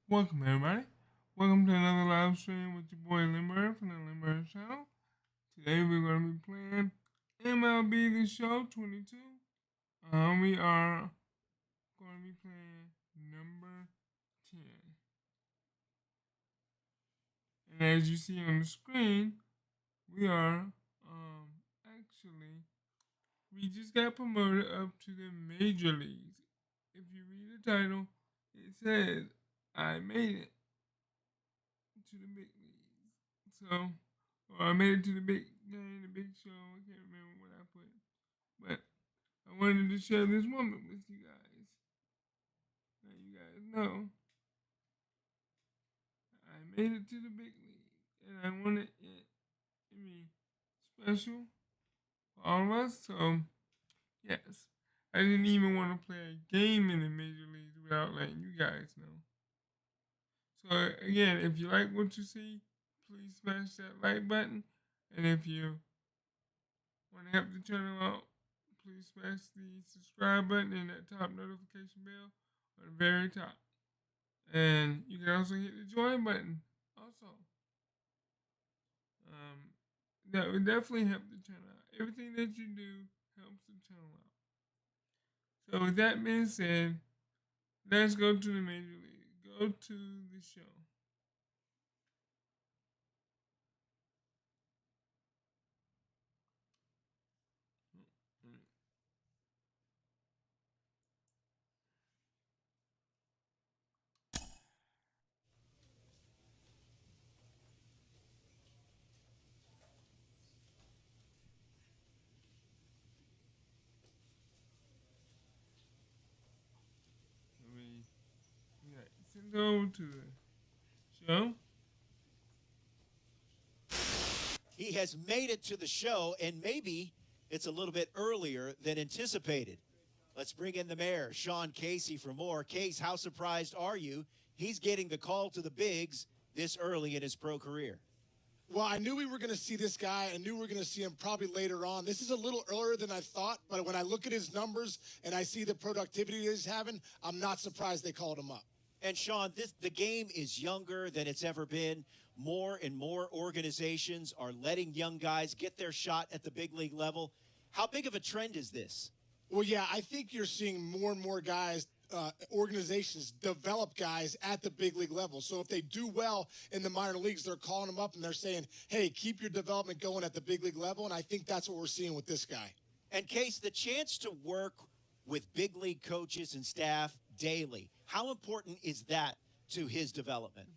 Welcome, everybody. Welcome to another live stream with your boy Limber from the Limber channel. Today we're going to be playing MLB The Show 22. We are going to be playing number 10. And as you see on the screen, we are actually, we just got promoted up to the major leagues. If you read the title, it says, I made it to the big leagues. So, or I made it to the big game, the big show. I can't remember what I put. But I wanted to share this moment with you guys. Let you guys know I made it to the big league. And I wanted it to be special for all of us. So, yes. I didn't even want to play a game in the major leagues without letting you guys know. So, again, if you like what you see, please smash that like button. And if you want to help the channel out, please smash the subscribe button and that top notification bell on the very top. And you can also hit the join button also. That would definitely help the channel out. Everything that you do helps the channel out. So with that being said, let's go to the major league. Go to the show. Let's go to the show. He has made it to the show, and maybe it's a little bit earlier than anticipated. Let's bring in the mayor, Sean Casey, for more. Case, how surprised are you? He's getting the call to the bigs this early in his pro career. Well, I knew we were going to see this guy. I knew we were going to see him probably later on. This is a little earlier than I thought, but when I look at his numbers and I see the productivity he's having, I'm not surprised they called him up. And Sean, the game is younger than it's ever been. More and more organizations are letting young guys get their shot at the big league level. How big of a trend is this? Well, yeah, I think you're seeing more and more guys, organizations develop guys at the big league level. So if they do well in the minor leagues, they're calling them up and they're saying, hey, keep your development going at the big league level. And I think that's what we're seeing with this guy. And Case, the chance to work with big league coaches and staff daily, how important is that to his development?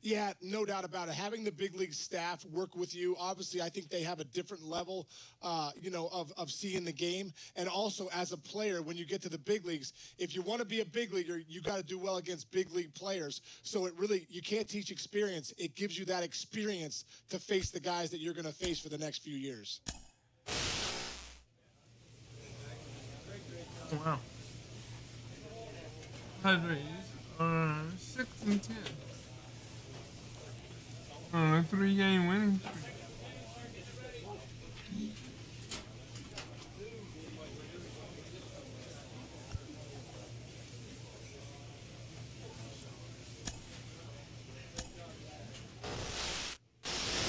Yeah, no doubt about it. Having the big league staff work with you, obviously, I think they have a different level, of seeing the game. And also, as a player, when you get to the big leagues, if you want to be a big leaguer, you got to do well against big league players. So it really, you can't teach experience. It gives you that experience to face the guys that you're going to face for the next few years. Wow. Padres are 6 and 10. On a 3-game winning streak.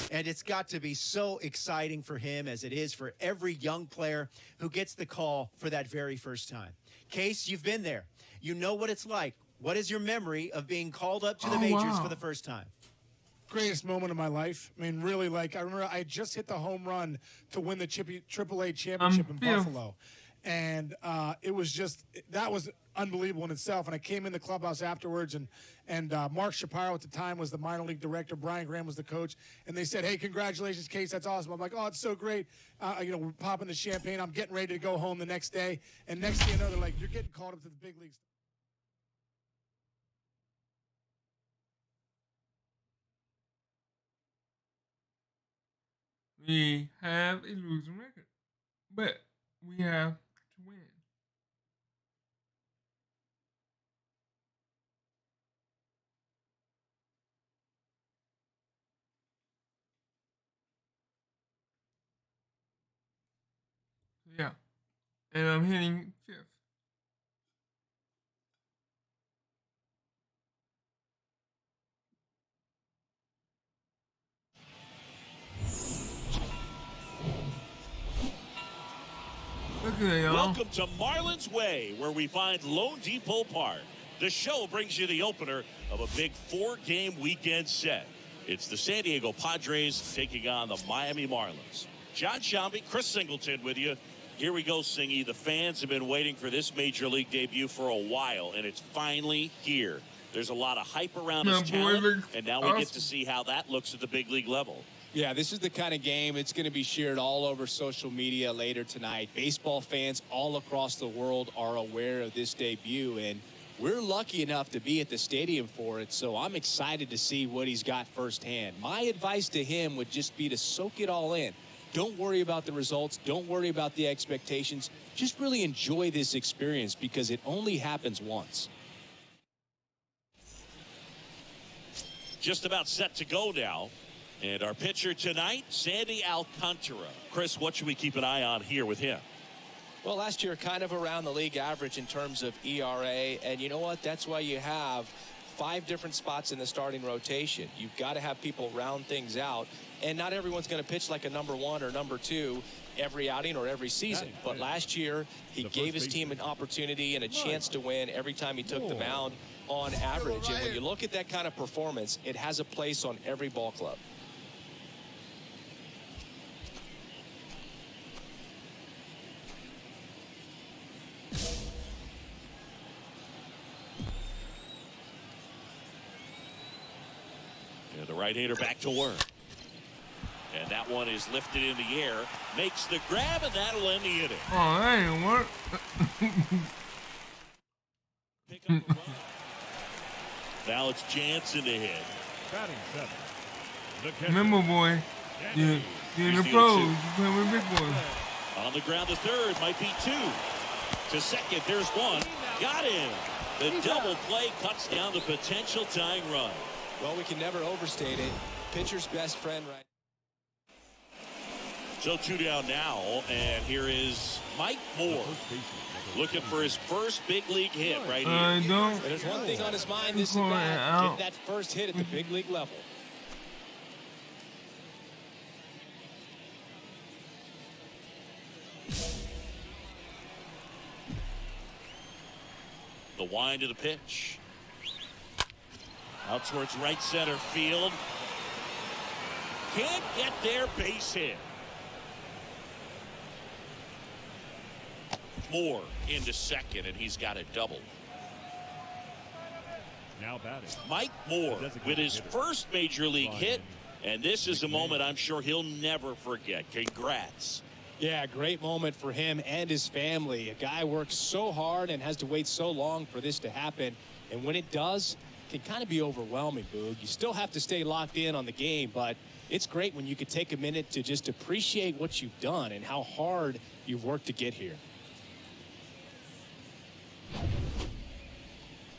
And it's got to be so exciting for him as it is for every young player who gets the call for that very first time. Case, you've been there. You know what it's like. What is your memory of being called up to the majors for the first time? Greatest moment of my life. I mean, really, like, I remember I just hit the home run to win the AAA championship in Buffalo. And it was just, that was unbelievable in itself. And I came in the clubhouse afterwards, and Mark Shapiro at the time was the minor league director. Brian Graham was the coach. And they said, hey, congratulations, Case. That's awesome. I'm like, oh, it's so great. We're popping the champagne. I'm getting ready to go home the next day. And next thing you know, they're like, you're getting called up to the big leagues. We have a losing record, but we have to win. Yeah, and I'm hitting 5th. Welcome to Marlins Way, where we find Lone Depot Park. The show brings you the opener of a big 4-game weekend set. It's the San Diego Padres taking on the Miami Marlins. John Shambi, Chris Singleton with you. Here we go, Singy. The fans have been waiting for this Major League debut for a while, and it's finally here. There's a lot of hype around his talent, and now we get to see how that looks at the big league level. Yeah, this is the kind of game it's going to be shared all over social media later tonight. Baseball fans all across the world are aware of this debut, and we're lucky enough to be at the stadium for it, so I'm excited to see what he's got firsthand. My advice to him would just be to soak it all in. Don't worry about the results. Don't worry about the expectations. Just really enjoy this experience because it only happens once. Just about set to go now. And our pitcher tonight, Sandy Alcantara. Chris, what should we keep an eye on here with him? Well, last year, kind of around the league average in terms of ERA. And you know what? That's why you have 5 different spots in the starting rotation. You've got to have people round things out. And not everyone's going to pitch like a number 1 or number 2 every outing or every season. But last year, he gave his team an opportunity and a chance to win every time he took the mound on average. And when you look at that kind of performance, it has a place on every ball club. And the right-hander back to work. And that one is lifted in the air. Makes the grab, and that'll end the inning. Oh, that ain't work. Pick up a run. Now it's Jansen to hit. Batting 7. The catcher. Remember, boy, you're in the pros. You play with big boys. On the ground to third. Might be 2. To second, there's 1. Got him. The double play cuts down the potential tying run. Well, we can never overstate it. Pitcher's best friend right. So 2 down now, and here is Mike Moore looking for his first big league hit right here. Don't. There's one thing on his mind this at bat. Get that first hit at the big league level. The wind of the pitch. Out towards right center field. Can't get there, base hit. Moore into second, and he's got a double. Now batting. Mike Moore with his first major league hit, and this is a moment I'm sure he'll never forget. Congrats. Yeah, great moment for him and his family. A guy works so hard and has to wait so long for this to happen, and when it does, it can kind of be overwhelming, Boog. You still have to stay locked in on the game, but it's great when you could take a minute to just appreciate what you've done and how hard you've worked to get here.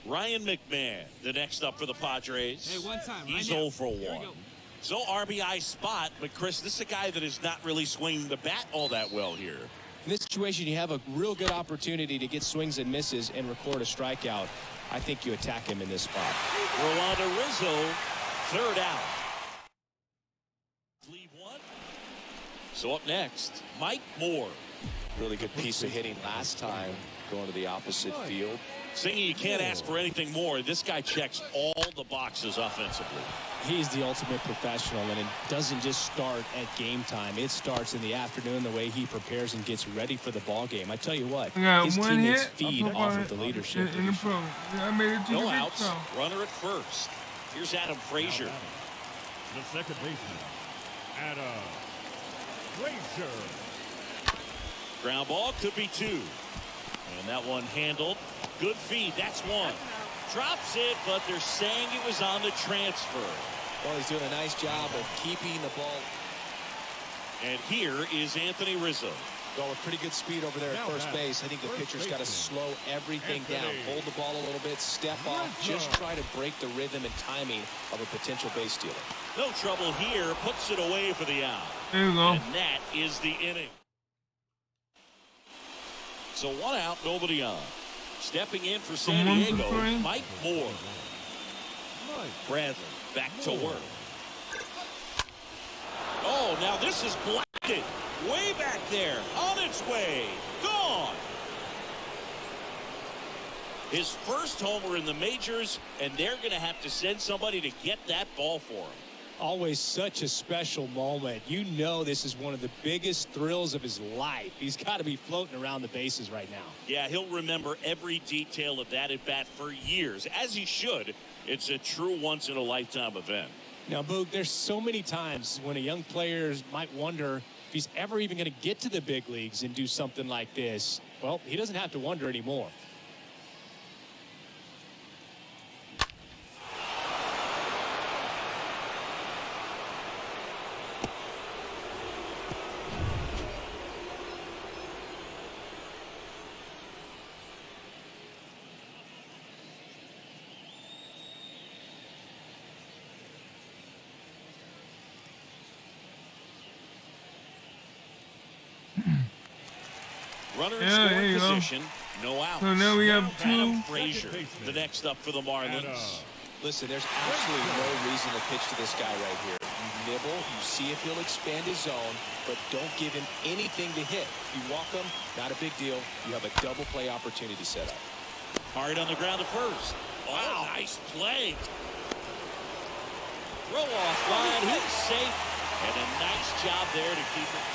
Ryan McMahon, the next up for the Padres. Hey, one time. He's 0 for 1. So RBI spot, but Chris, this is a guy that is not really swinging the bat all that well here. In this situation, you have a real good opportunity to get swings and misses and record a strikeout. I think you attack him in this spot. Rolando Rizzo, third out. Leave 1. So up next, Mike Moore. Really good piece of hitting last time, going to the opposite field. Singy, you can't ask for anything more. This guy checks all the boxes offensively. He's the ultimate professional, and it doesn't just start at game time. It starts in the afternoon, the way he prepares and gets ready for the ball game. I tell you what, his teammates feed off of the leadership. In the pro. I made it to No the big outs. pro. Runner at first. Here's Adam Frazier. The second baseman, Adam Frazier. Ground ball could be 2. And that one handled. Good feed. That's 1. Drops it, but they're saying it was on the transfer. Well, he's doing a nice job of keeping the ball. And here is Anthony Rizzo. Well, with pretty good speed over there at first base. I think the pitcher's got to slow everything down. Hold the ball a little bit, step off, just try to break the rhythm and timing of a potential base stealer. No trouble here. Puts it away for the out. There you go. And that is the inning. So 1 out, nobody on. Stepping in for San Diego, Mike Moore. Bradley back to work. Oh, now this is blasted. Way back there. On its way. Gone. His first homer in the majors, and they're going to have to send somebody to get that ball for him. Always such a special moment. You know this is one of the biggest thrills of his life. He's got to be floating around the bases right now. Yeah, he'll remember every detail of that at bat for years, as he should. It's a true once-in-a-lifetime event. Now, Boog, there's so many times when a young player might wonder if he's ever even going to get to the big leagues and do something like this. Well, he doesn't have to wonder anymore. Runner in Yeah, there scoring you go. position, no outs. So now we have Adam two. Frazier, the next up for the Marlins. Listen, there's absolutely no reason to pitch to this guy right here. You nibble, you see if he'll expand his zone, but don't give him anything to hit. If you walk him, not a big deal. You have a double play opportunity set up. Hard on the ground to first. Wow, nice play. Throw off line, he's safe, and a nice job there to keep it.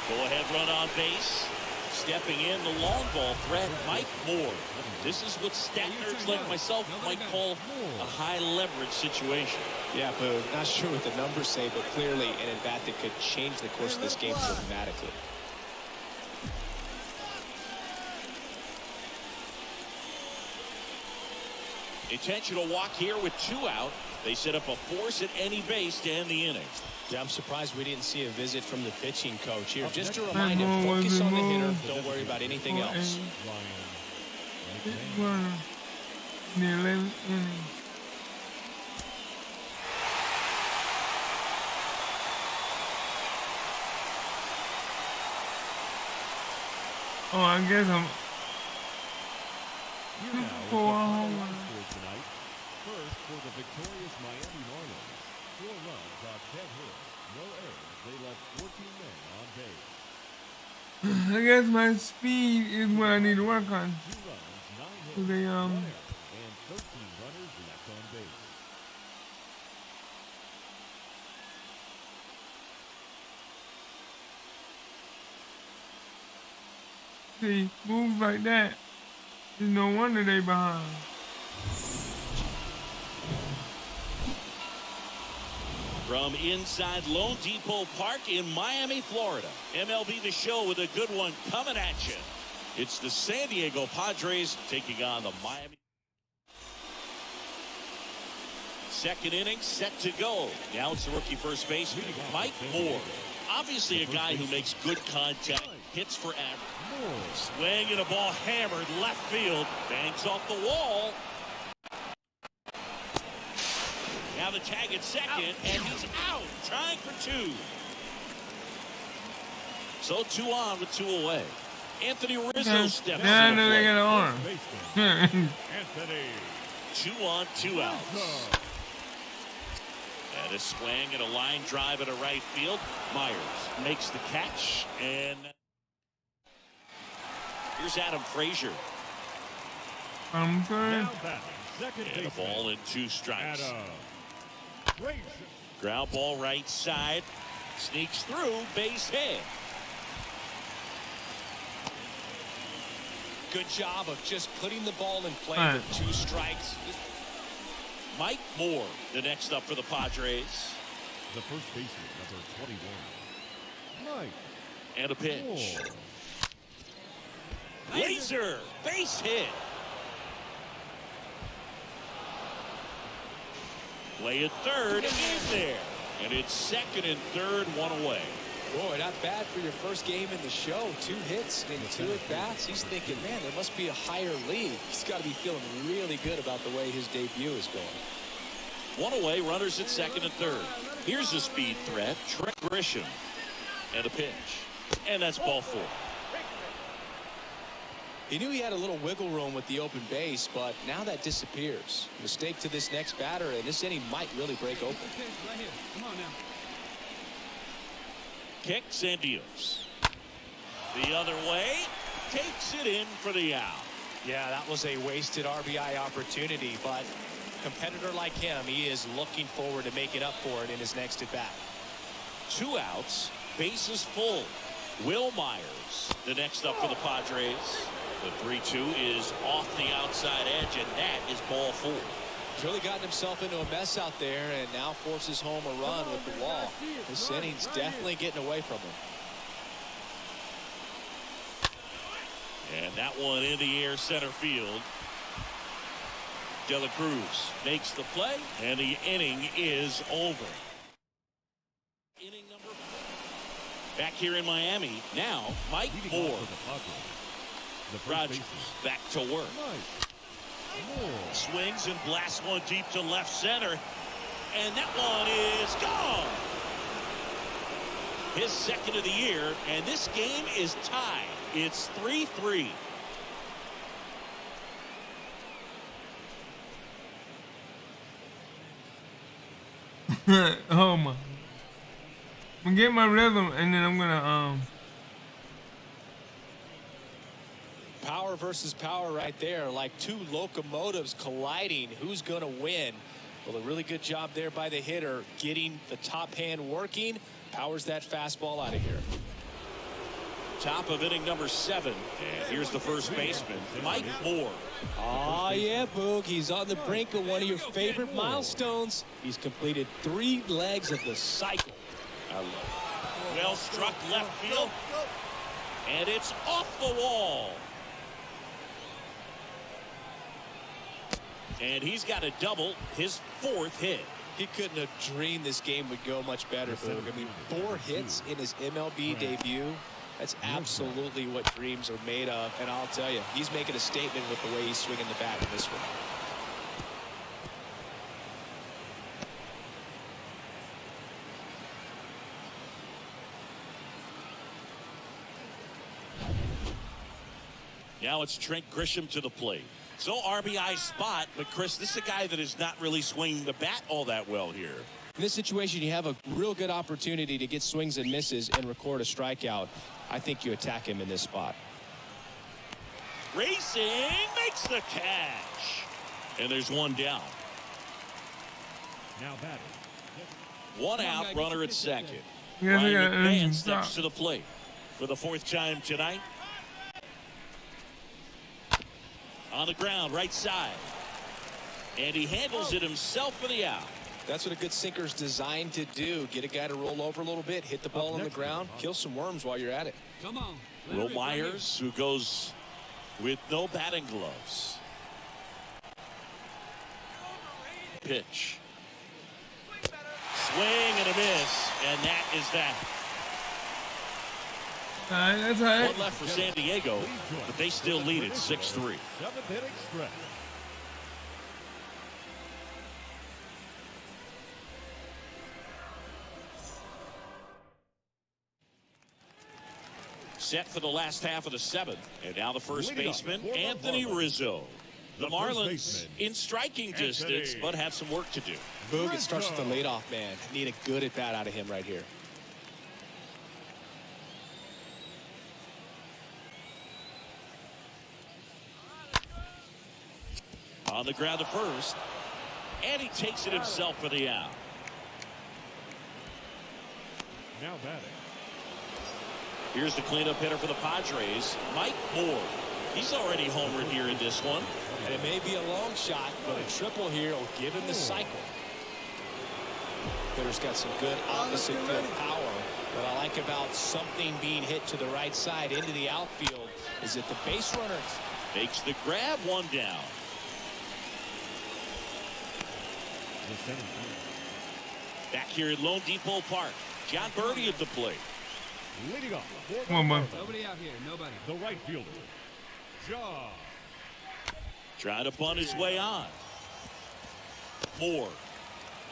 Go ahead, run on base. Stepping in, the long ball threat, Mike Moore. This is what stat nerds like myself might call a high leverage situation. Yeah, Boog, not sure what the numbers say, but clearly an at-bat that could change the course of this game dramatically. Intentional walk here with 2 out. They set up a force at any base to end the inning. Yeah, I'm surprised we didn't see a visit from the pitching coach here. Just to next, remind him, Moore was focus on the hitter. removed. Don't worry about anything For else. Warner in the 11th inning. Oh, I guess I'm Here now is the for a home highlight run. for tonight. First, for the victorious Miami Marlins. 4 runs on 10 hits, no errors. They left 14 men on base. I guess my speed is what I need to work on. 2 runs, 9 hits, So they 1 error, and 13 runners left on base. see moves like that. There's no wonder they behind. From inside Lone Depot Park in Miami, Florida. MLB The Show with a good one coming at you. It's the San Diego Padres taking on the Miami. Second inning set to go. Now it's the rookie first baseman, Mike Moore. Obviously a guy who makes good contact, hits for average. Swing and a ball hammered left field. Bangs off the wall. Now the tag at second, and he's out. Trying for 2. So 2 on with 2 away. Anthony Rizzo steps Yeah, I in know the they play. got an arm. Anthony 2 on, 2 outs. And a swing and a line drive at a right field. Myers makes the catch, and here's Adam Frazier. I'm good. now batting second And a baseman. ball and 2 strikes. Adam Frazier. Ground ball right side. Sneaks through, base hit. Good job of just putting the ball in play All with 2 strikes. Mike Moore, the next up for the Padres. The first baseman, number 21. Mike And a pitch. Moore. Laser, base hit. Play at third, in there. And it's second and third, 1 away. Boy, not bad for your first game in the show. 2 hits and 2 at-bats. He's thinking, man, there must be a higher league. He's got to be feeling really good about the way his debut is going. 1 away, runners at second and third. Here's a speed threat, Trent Grisham. And a pitch. And that's ball 4. He knew he had a little wiggle room with the open base, but now that disappears. Mistake to this next batter, and this inning might really break open. Kicks and deals. The other way, takes it in for the out. Yeah, that was a wasted RBI opportunity, but a competitor like him, he is looking forward to making up for it in his next at bat. 2 outs, bases full. Will Myers, the next up for the Padres. The 3-2 is off the outside edge, and that is ball 4. He's really gotten himself into a mess out there and now forces home a run with the wall. This inning's definitely getting away from him. And that one in the air center field. De La Cruz makes the play, and the inning is over. Inning number 4. Back here in Miami, now Mike Leading Moore. off for the Padres, the first Rogers baseman, back to work. Mike Moore. Swings and blasts one deep to left center. And that one is gone. His second of the year, and this game is tied. It's 3-3. Oh my. I'm gonna get my rhythm and then I'm gonna Power versus power right there, like two locomotives colliding. Who's going to win? Well, a really good job there by the hitter, getting the top hand working. Powers that fastball out of here. Top of inning number 7. And here's the first baseman, Mike Moore. Oh, yeah, Boog. He's on the brink of one of your favorite milestones. He's completed 3 legs of the cycle. I love it. Well struck left field. And it's off the wall. And he's got a double, his 4th hit. He couldn't have dreamed this game would go much better, Boog. I mean, 4 hits in his MLB debut. That's absolutely what dreams are made of. And I'll tell you, he's making a statement with the way he's swinging the bat in this one. Now it's Trent Grisham to the plate. So RBI spot, but Chris, this is a guy that is not really swinging the bat all that well here. In this situation, you have a real good opportunity to get swings and misses and record a strikeout. I think you attack him in this spot. Racing makes the catch. And there's one down. Now batting. 1 out, runner at second. Yeah, Ryan yeah, McMahon stop. steps to the plate for the 4th time tonight. On the ground, right side. And he handles it himself for the out. That's what a good sinker's designed to do. Get a guy to roll over a little bit, hit the ball on the ground, kill some worms while you're at it. Come on. Will Myers, who goes with no batting gloves. Pitch. Swing and a miss, and that is that. Alright, that's alright. One left for San Diego, but they still lead at 6-3. 7th inning stretch. Set for the last half of the 7th. And now the first Leading off baseman, for the Anthony Marlins. Rizzo. The The first Marlins baseman, in striking Anthony. distance, but have some work to do. Boog, it starts with the leadoff man. Need a good at bat out of him right here. On the ground to first. And he takes it himself for the out. Now batting. Here's the cleanup hitter for the Padres, Mike Moore. He's already homered here in this one. And it may be a long shot, but a triple here will give him the cycle. Hitter's got some good opposite field power. What I like about something being hit to the right side into the outfield is that the base runner Makes the grab, one down. The 7th inning. Back here at Lone Depot Park, John Birdie at the plate. Leading off for the Come on, man. Marlins, Nobody out here. Nobody. the right fielder, Shaw. Trying to bunt his way on. Moore.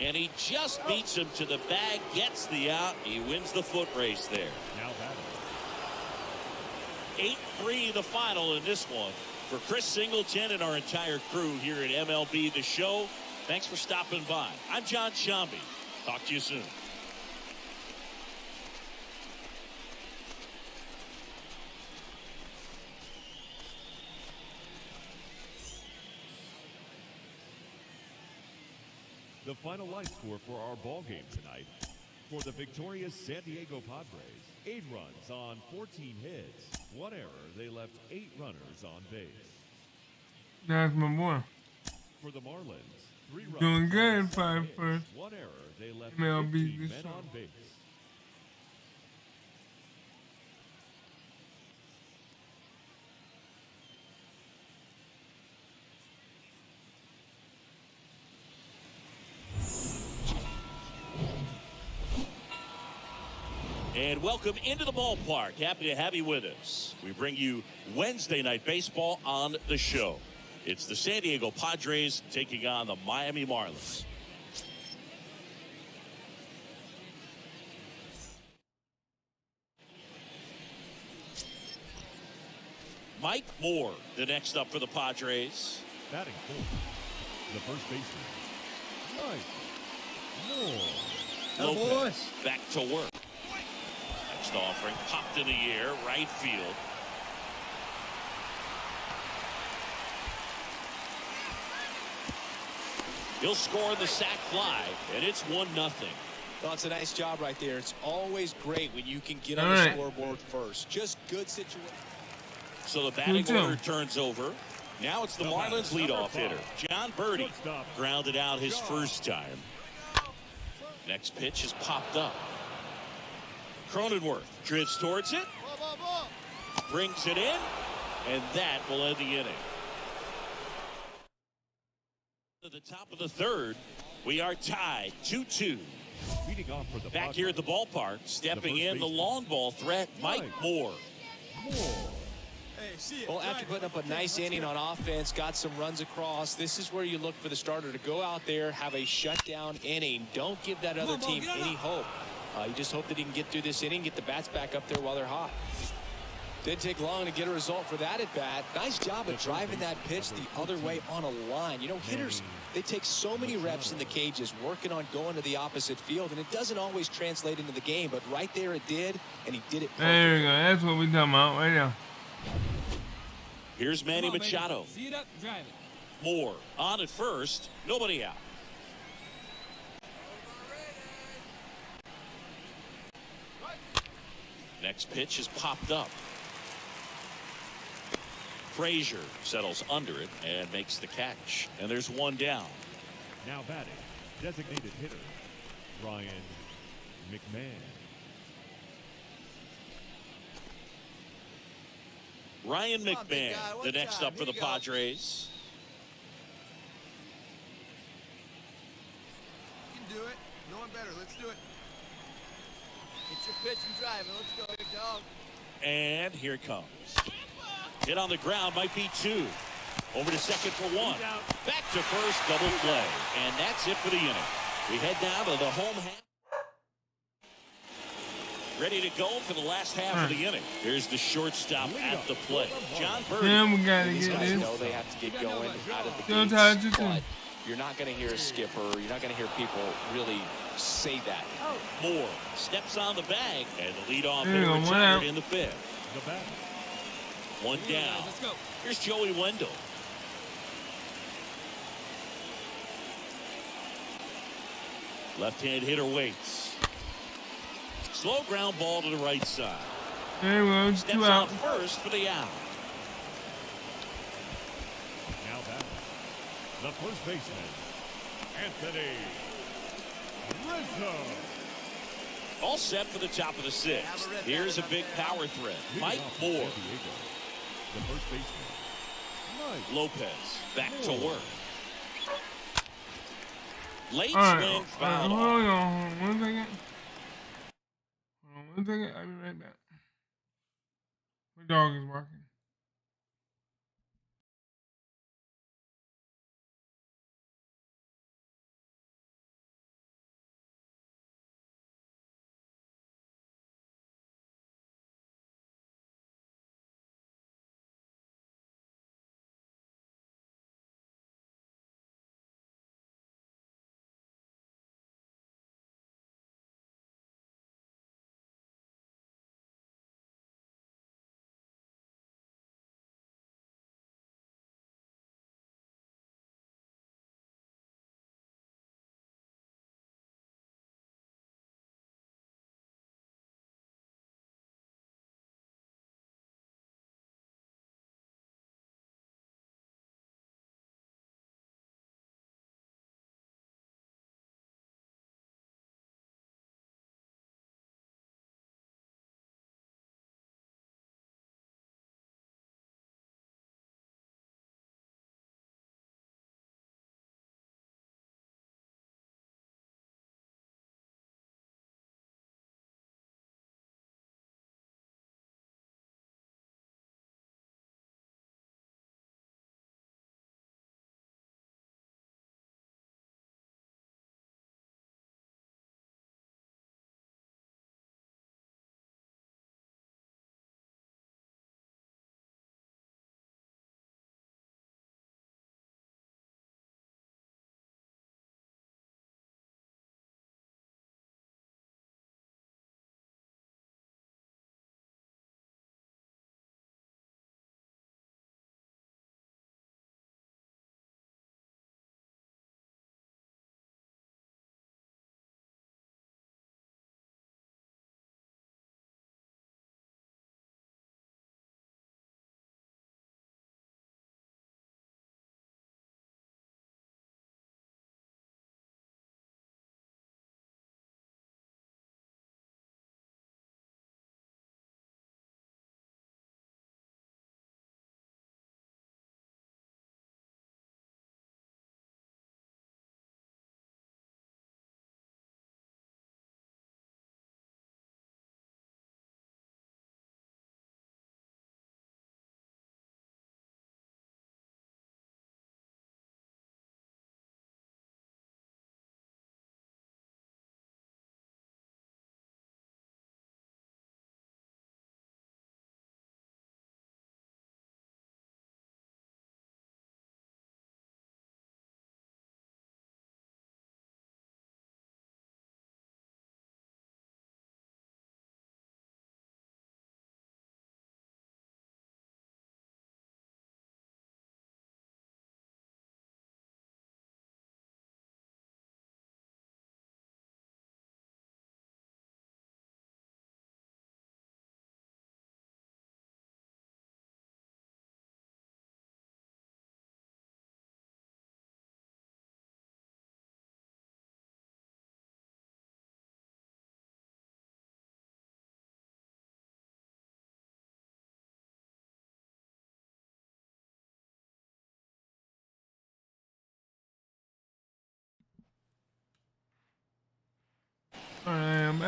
And he just beats him to the bag, gets the out. He wins the foot race there. Now batting. 8-3 the final in this one. For Chris Singleton and our entire crew here at MLB The Show, thanks for stopping by. I'm John Shambi. Talk to you soon. The final line score for our ball game tonight. For the victorious San Diego Padres, 8 runs on 14 hits. 1 error. They left 8 runners on base. That's my boy. For the Marlins, 3 runs. Doing good, on 7 5 hits. first. 1 error. They left MLB 15 this men show. on base. And welcome into the ballpark. Happy to have you with us. We bring you Wednesday Night Baseball on the show. It's the San Diego Padres taking on the Miami Marlins. Mike Moore, the next up for the Padres. Batting fourth, the first baseman, Mike Moore. Lopez back to work. Next offering popped in the air, right field. He'll score the sac fly, and it's 1-0. Well, it's a nice job right there. It's always great when you can get All on the right. scoreboard first. Just good situation. So the batting Good job. order turns over. Now it's the Marlins leadoff hitter, John Birdie. Shortstop. Grounded out his first time. Next pitch is popped up. Cronenworth drifts towards it. Brings it in. And that will end the inning. At the top of the third, we are tied 2-2. Leading off for the Back here at the ballpark, stepping first in the baseman. long ball threat, Mike Moore. Well, after putting up a nice inning on offense, got some runs across, this is where you look for the starter to go out there, have a shutdown inning. Don't give that other team any hope. You just hope that he can get through this inning, get the bats back up there while they're hot. Didn't take long to get a result for that at bat. Nice job of driving that pitch the other way on a line. You know, hitters, they take so many reps in the cages working on going to the opposite field, and it doesn't always translate into the game, but right there it did, and he did it perfectly. There we go. That's what we're talking about right now. Here's Manny Machado. See it up, drive it. Moore on at first, nobody out. Next pitch is popped up. Frazier settles under it and makes the catch. And there's one down. Now batting, designated hitter, Ryan McMahon. Ryan Come on, big McMahon, guy, one the next time. up for Here the you go. Padres. You can do it. No one better. Let's do it. Get your pitch and drive it. Let's go, big dog. And here it comes. Hit on the ground, might be 2. Over to second for 1. Back to first, double play. And that's it for the inning. We head now to the home half. Ready to go for the last half of the inning. Here's the shortstop at the plate, John Birdie. Then we gotta These get guys this. know they have to get going out of the Still gates, tied to 2. but you're not going to hear a skipper. You're not going to hear people really say that. Moore steps on the bag, and the leadoff There you hitter go, one retired out. in the 5th. The bat, One down. Let's go. Here's Joey Wendell. Left-hand hitter waits. Slow ground ball to the right side. There we go. Steps 2 on out. first for the out. now batting, the first baseman, Anthony Rizzo. All set for the top of the 6th. Here's a big power threat. Leading Mike off for Moore. San Diego, the first baseman, Mike Lopez back to work. Late All right. swing foul. Hold on. Hold on. 1 second. Hold on 1 second. I'll be right back. My dog is barking.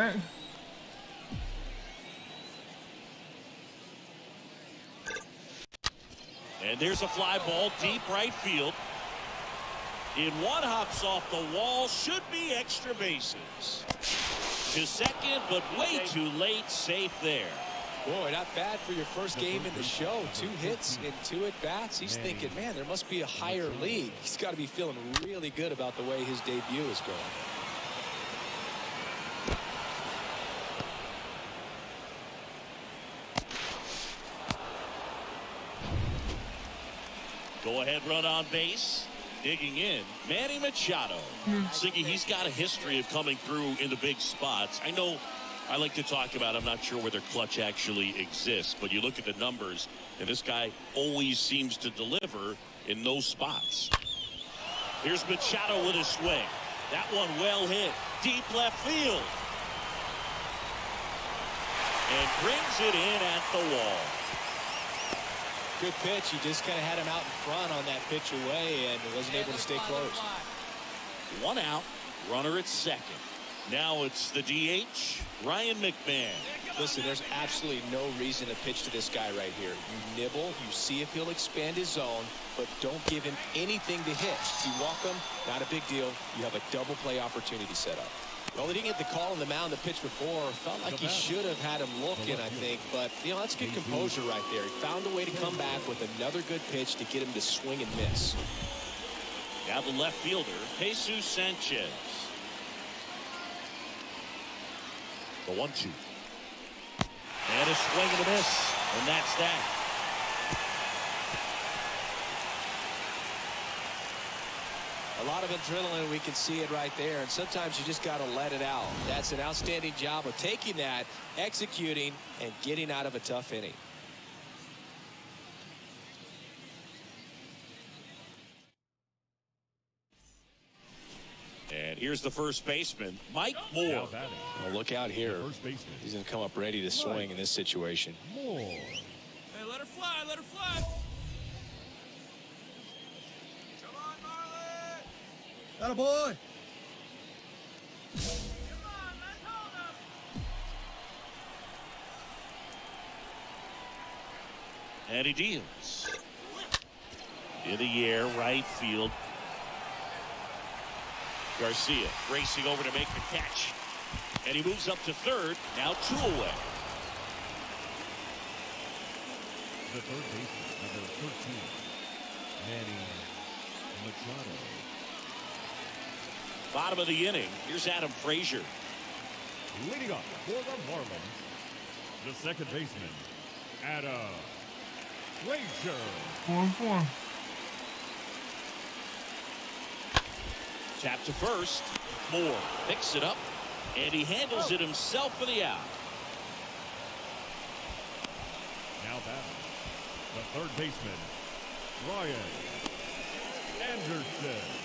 back. And there's a fly ball deep right field. In one, hops off the wall, should be extra bases. To second, but way too late, safe there. Boy, not bad for your first game in the show. 2 hits in 2 at-bats. He's thinking, man, there must be a higher league. He's got to be feeling really good about the way his debut is going. Go-ahead run on base. Digging in, Manny Machado. Siggy, he's got a history of coming through in the big spots. I know I like to talk about, I'm not sure whether clutch actually exists, but you look at the numbers, and this guy always seems to deliver in those spots. Here's Machado with a swing. That one well hit. Deep left field. And brings it in at the wall. Good pitch. He just kind of had him out in front on that pitch away and wasn't able to stay close. 1 out, runner at second. Now it's the DH, Ryan McMahon. Listen, there's absolutely no reason to pitch to this guy right here. You nibble, you see if he'll expand his zone, but don't give him anything to hit. You walk him, not a big deal. You have a double play opportunity set up. Well, he didn't get the call on the mound the pitch before. Felt like he should have had him looking, I think. But, you know, that's good composure right there. He found a way to come back with another good pitch to get him to swing and miss. Now the left fielder, Jesus Sanchez. The 1-2. And a swing and a miss. And that's that. A lot of adrenaline, we can see it right there, and sometimes you just got to let it out. That's an outstanding job of taking that, executing, and getting out of a tough inning. And here's the first baseman, Mike Moore. Well, look out here. He's going to come up ready to swing in this situation. Hey, let her fly, let her fly. Atta boy. And he deals. In the air, right field. Garcia racing over to make the catch. And he moves up to third. Now 2 away. The third baseman, number 13, Manny Machado. Bottom of the inning. Here's Adam Frazier. Leading up for the Marlins, the second baseman, Adam Frazier. 4-4. Tap to first. Moore picks it up. And he handles it himself for the out. Now batting, the third baseman, Ryan Anderson.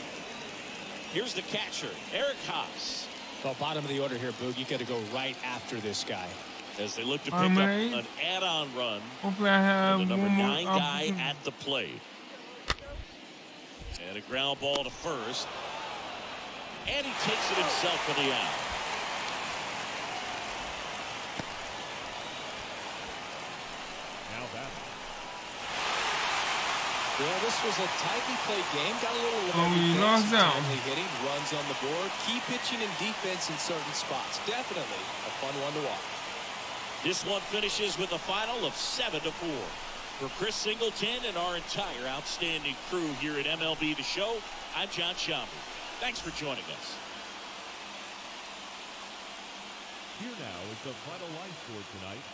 Here's the catcher, Eric Haas. Well, bottom of the order here, Boog. You got to go right after this guy. As they look to pick up an add-on run. Hopefully I have The number one more 9 guy opportunity. at the plate. And a ground ball to first. And he takes it himself for the out. Now batting, Well, this was a tightly played game. Got a little Oh, he lost out. timely hitting, runs on the board, key pitching and defense in certain spots. Definitely a fun one to watch. This one finishes with a final of 7-4. For Chris Singleton and our entire outstanding crew here at MLB The Show, I'm John Schaumburg. Thanks for joining us. here now is the final line score tonight.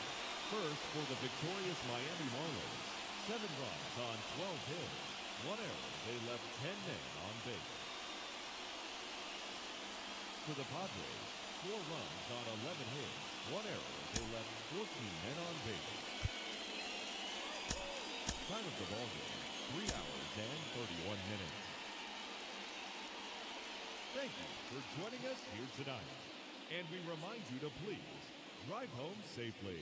First, for the victorious Miami Marlins, 7 runs on 12 hits, 1 error. They left 10 men on base. For the Padres, 4 runs on 11 hits, 1 error. They left 14 men on base. Time of the ball game, 3 hours and 31 minutes. Thank you for joining us here tonight. And we remind you to please drive home safely.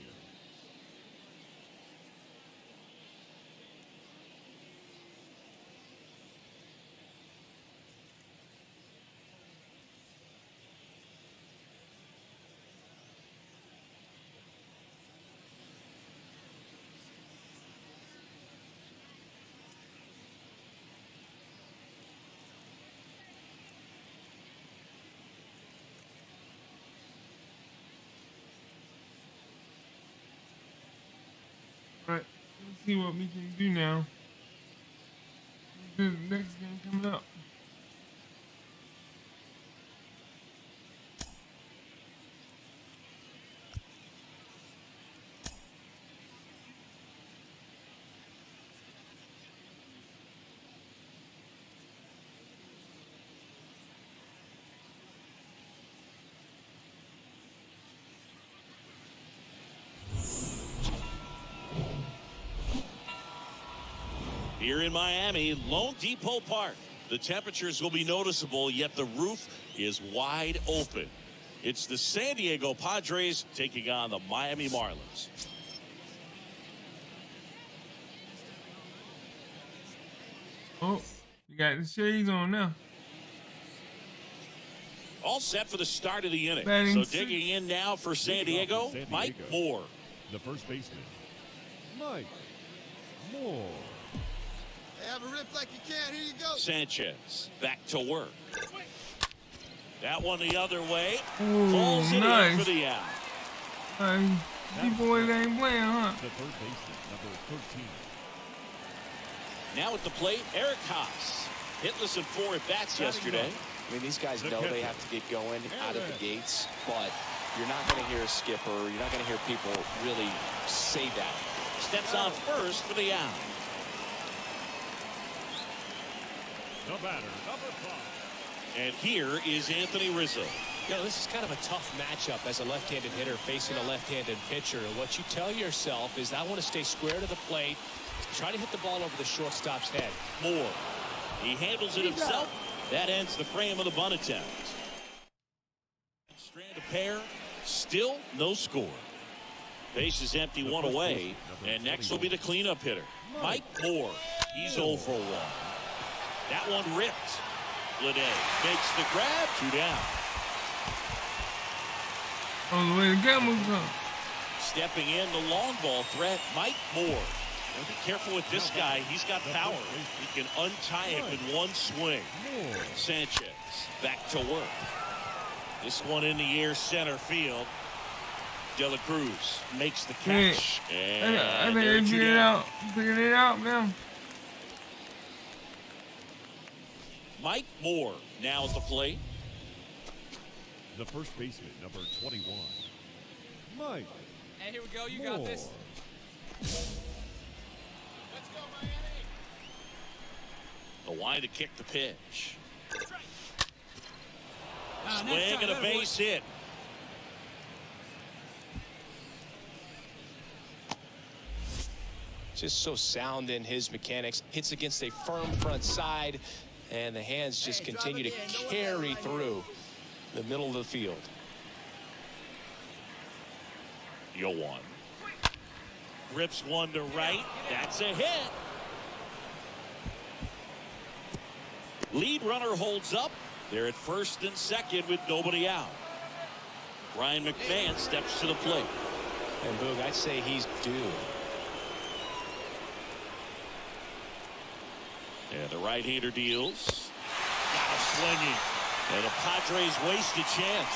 see what we can do now. The next game coming up. Here in Miami, Lone Depot Park. The temperatures will be noticeable, yet the roof is wide open. It's the San Diego Padres taking on the Miami Marlins. Oh, you got the shades on now. All set for the start of the inning. Batting So six. digging in now for San Diego, Mike Moore. The first baseman, Mike Moore. Hey, have a rip like you can. Here you go. Sanchez back to work. That one the other way. Ooh, Falls it nice. in for the out. These boys ain't playing, huh? The third baseman, number 13. Now at the plate, Eric Haas. Hitless in 4 at-bats yesterday. I mean, these guys know they have to get going out of the gates, but you're not going to hear a skipper. You're not going to hear people really say that. Steps on first for the out. The batter, number 5. And here is Anthony Rizzo. You know, this is kind of a tough matchup as a left-handed hitter facing a left-handed pitcher. What you tell yourself is, I want to stay square to the plate, try to hit the ball over the shortstop's head. Moore. He handles it himself. That ends the frame of the bunt attempt. Strand a pair. Still no score. Base is empty, one away. And next will be the cleanup hitter, Mike Moore. He's 0 for 1. That one ripped. Lede makes the grab. 2 down. Oh, the way the camera come. Stepping in the long ball threat, Mike Moore. And be careful with this guy. He's got power. He can untie it with one swing. Sanchez back to work. This one in the air, center field. De La Cruz makes the catch. I And think they're they 2 figured it down. out. Figured it out now. Mike Moore now at the plate. The first baseman, number 21. Mike. And here we go. You Moore. got this. The wide to kick the pitch. Swing and a base hit. Just so sound in his mechanics. Hits against a firm front side, and the hands just continue to carry through the middle of the field. Yoan rips one to right. That's a hit. Lead runner holds up. They're at first and second with nobody out. Ryan McMahon steps to the plate. And Boog, I'd say he's due. And the right-hander deals. Got him swinging. And the Padres waste a chance.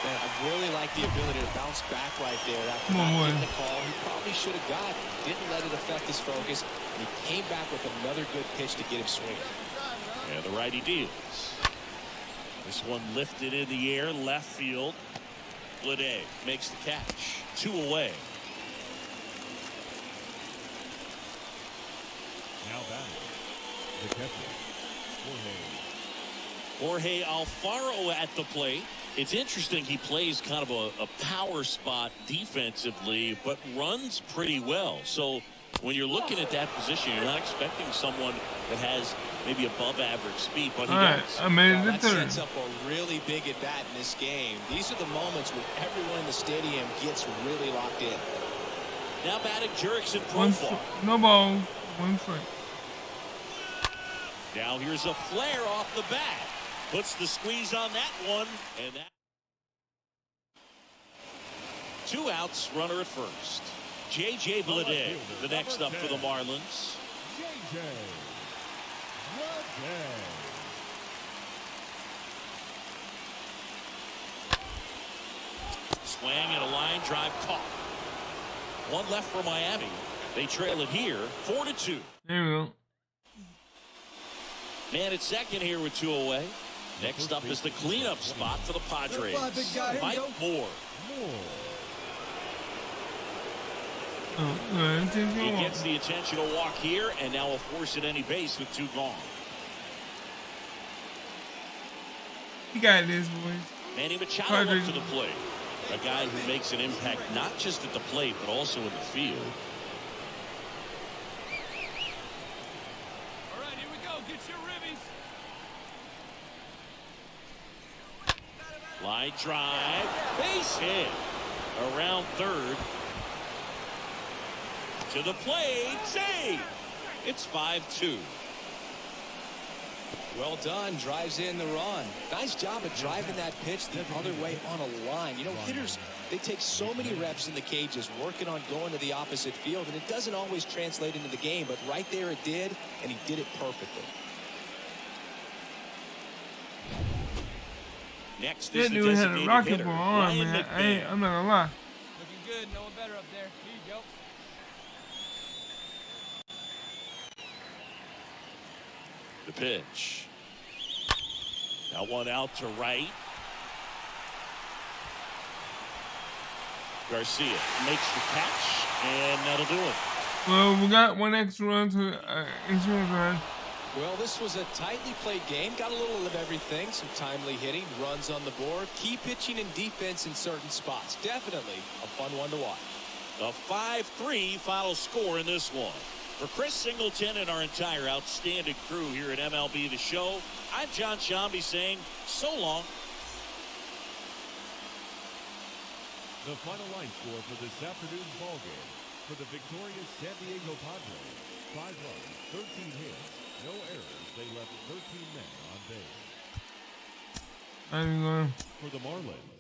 Man, I really like the ability to bounce back right there after Come on, not boy. getting the call. He probably should have got it. Didn't let it affect his focus. And he came back with another good pitch to get him swinging. And the righty deals. This one lifted in the air, left field. Lede makes the catch. 2 away. Now batting. The catcher, Jorge Alfaro at the plate. It's interesting, he plays kind of a power spot defensively, but runs pretty well. So when you're looking at that position, you're not expecting someone that has maybe above average speed, but he All right, does. I made it Well, to that third. sets up a really big at bat in this game. These are the moments when everyone in the stadium gets really locked in. Now batting Jurickson One Profar. no ball, 1 strike. Now here's a flare off the bat. Puts the squeeze on that one, and that. 2 outs, runner at first. J.J. Bleday, the next up for the Marlins. J.J. Bleday. Swing and a line drive caught. 1 left for Miami. They trail it here, 4-2. There we go. Man at second here with 2 away. Next up is the cleanup spot for the Padres. Mike Moore. He gets the intentional walk here, and now a force at any base with 2 gone. You got this, boys. Manny Machado up to the plate. A guy who makes an impact not just at the plate, but also in the field. All right, here we go. Get your ribbies. Line drive. Base hit. Around third. To the plate. Save. It's 5-2. Well done, drives in the run. Nice job of driving that pitch the other way on a line. You know, hitters, they take so many reps in the cages working on going to the opposite field, and it doesn't always translate into the game, but right there it did, and he did it perfectly. Next That is the dude had a designated rocket hitter, ball on, Ryan man. McMahon. I'm not gonna lie. Looking good. No one better up there. Here you go. The pitch. That one out to right. Garcia makes the catch, and that'll do it. Well, we got one extra run to insurance run. Well, this was a tightly played game. Got a little of everything. Some timely hitting, runs on the board, key pitching and defense in certain spots. Definitely a fun one to watch. A 5-3 final score in this one. For Chris Singleton and our entire outstanding crew here at MLB The Show, I'm John Shambi saying so long. The final line score for this afternoon's ballgame. For the victorious San Diego Padres, 5 runs, 13 hits, no errors. They left 13 men on base. I'm going. For the Marlins,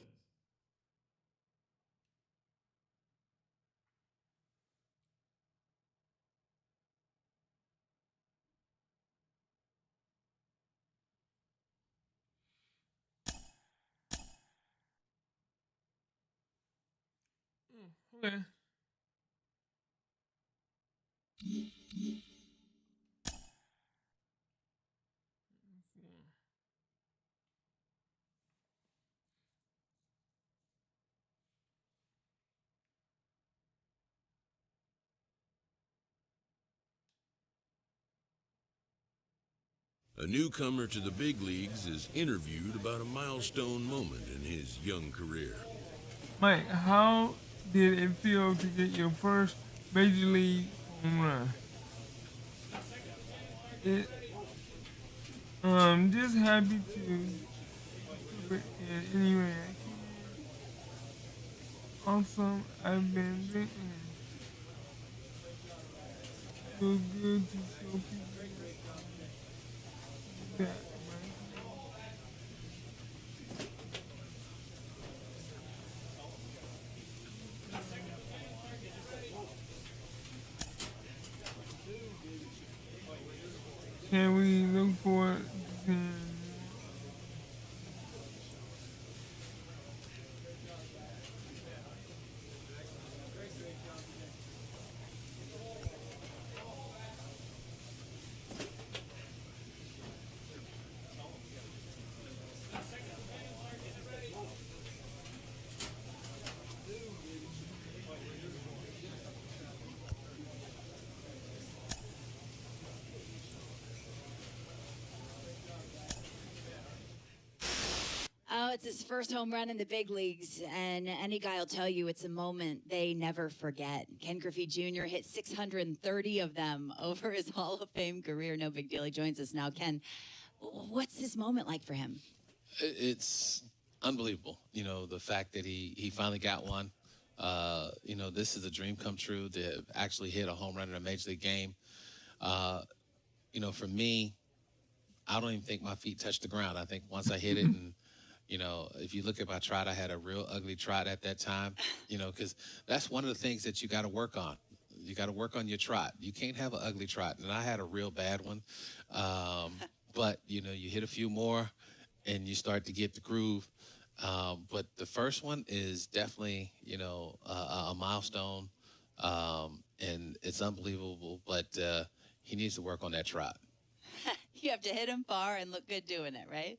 Okay. A newcomer to the big leagues is interviewed about a milestone moment in his young career. Mike, how did it feel to get your first major league home run? It, just happy to, but anyway, awesome. I've been drinking. So good to show people that, man. Can we look forward to seeing Oh, it's his first home run in the big leagues, and any guy will tell you it's a moment they never forget. Ken Griffey Jr. hit 630 of them over his Hall of Fame career. No big deal. He joins us now. Ken, what's this moment like for him? It's unbelievable. You know, the fact that he finally got one. You know, this is a dream come true to actually hit a home run in a major league game. You know, for me, I don't even think my feet touched the ground. I think once I hit it and, you know, if you look at my trot, I had a real ugly trot at that time, you know, because that's one of the things that you got to work on. You got to work on your trot. You can't have an ugly trot. And I had a real bad one. But, you know, you hit a few more and you start to get the groove. But the first one is definitely, you know, a milestone and it's unbelievable, but he needs to work on that trot. You have to hit him far and look good doing it, right?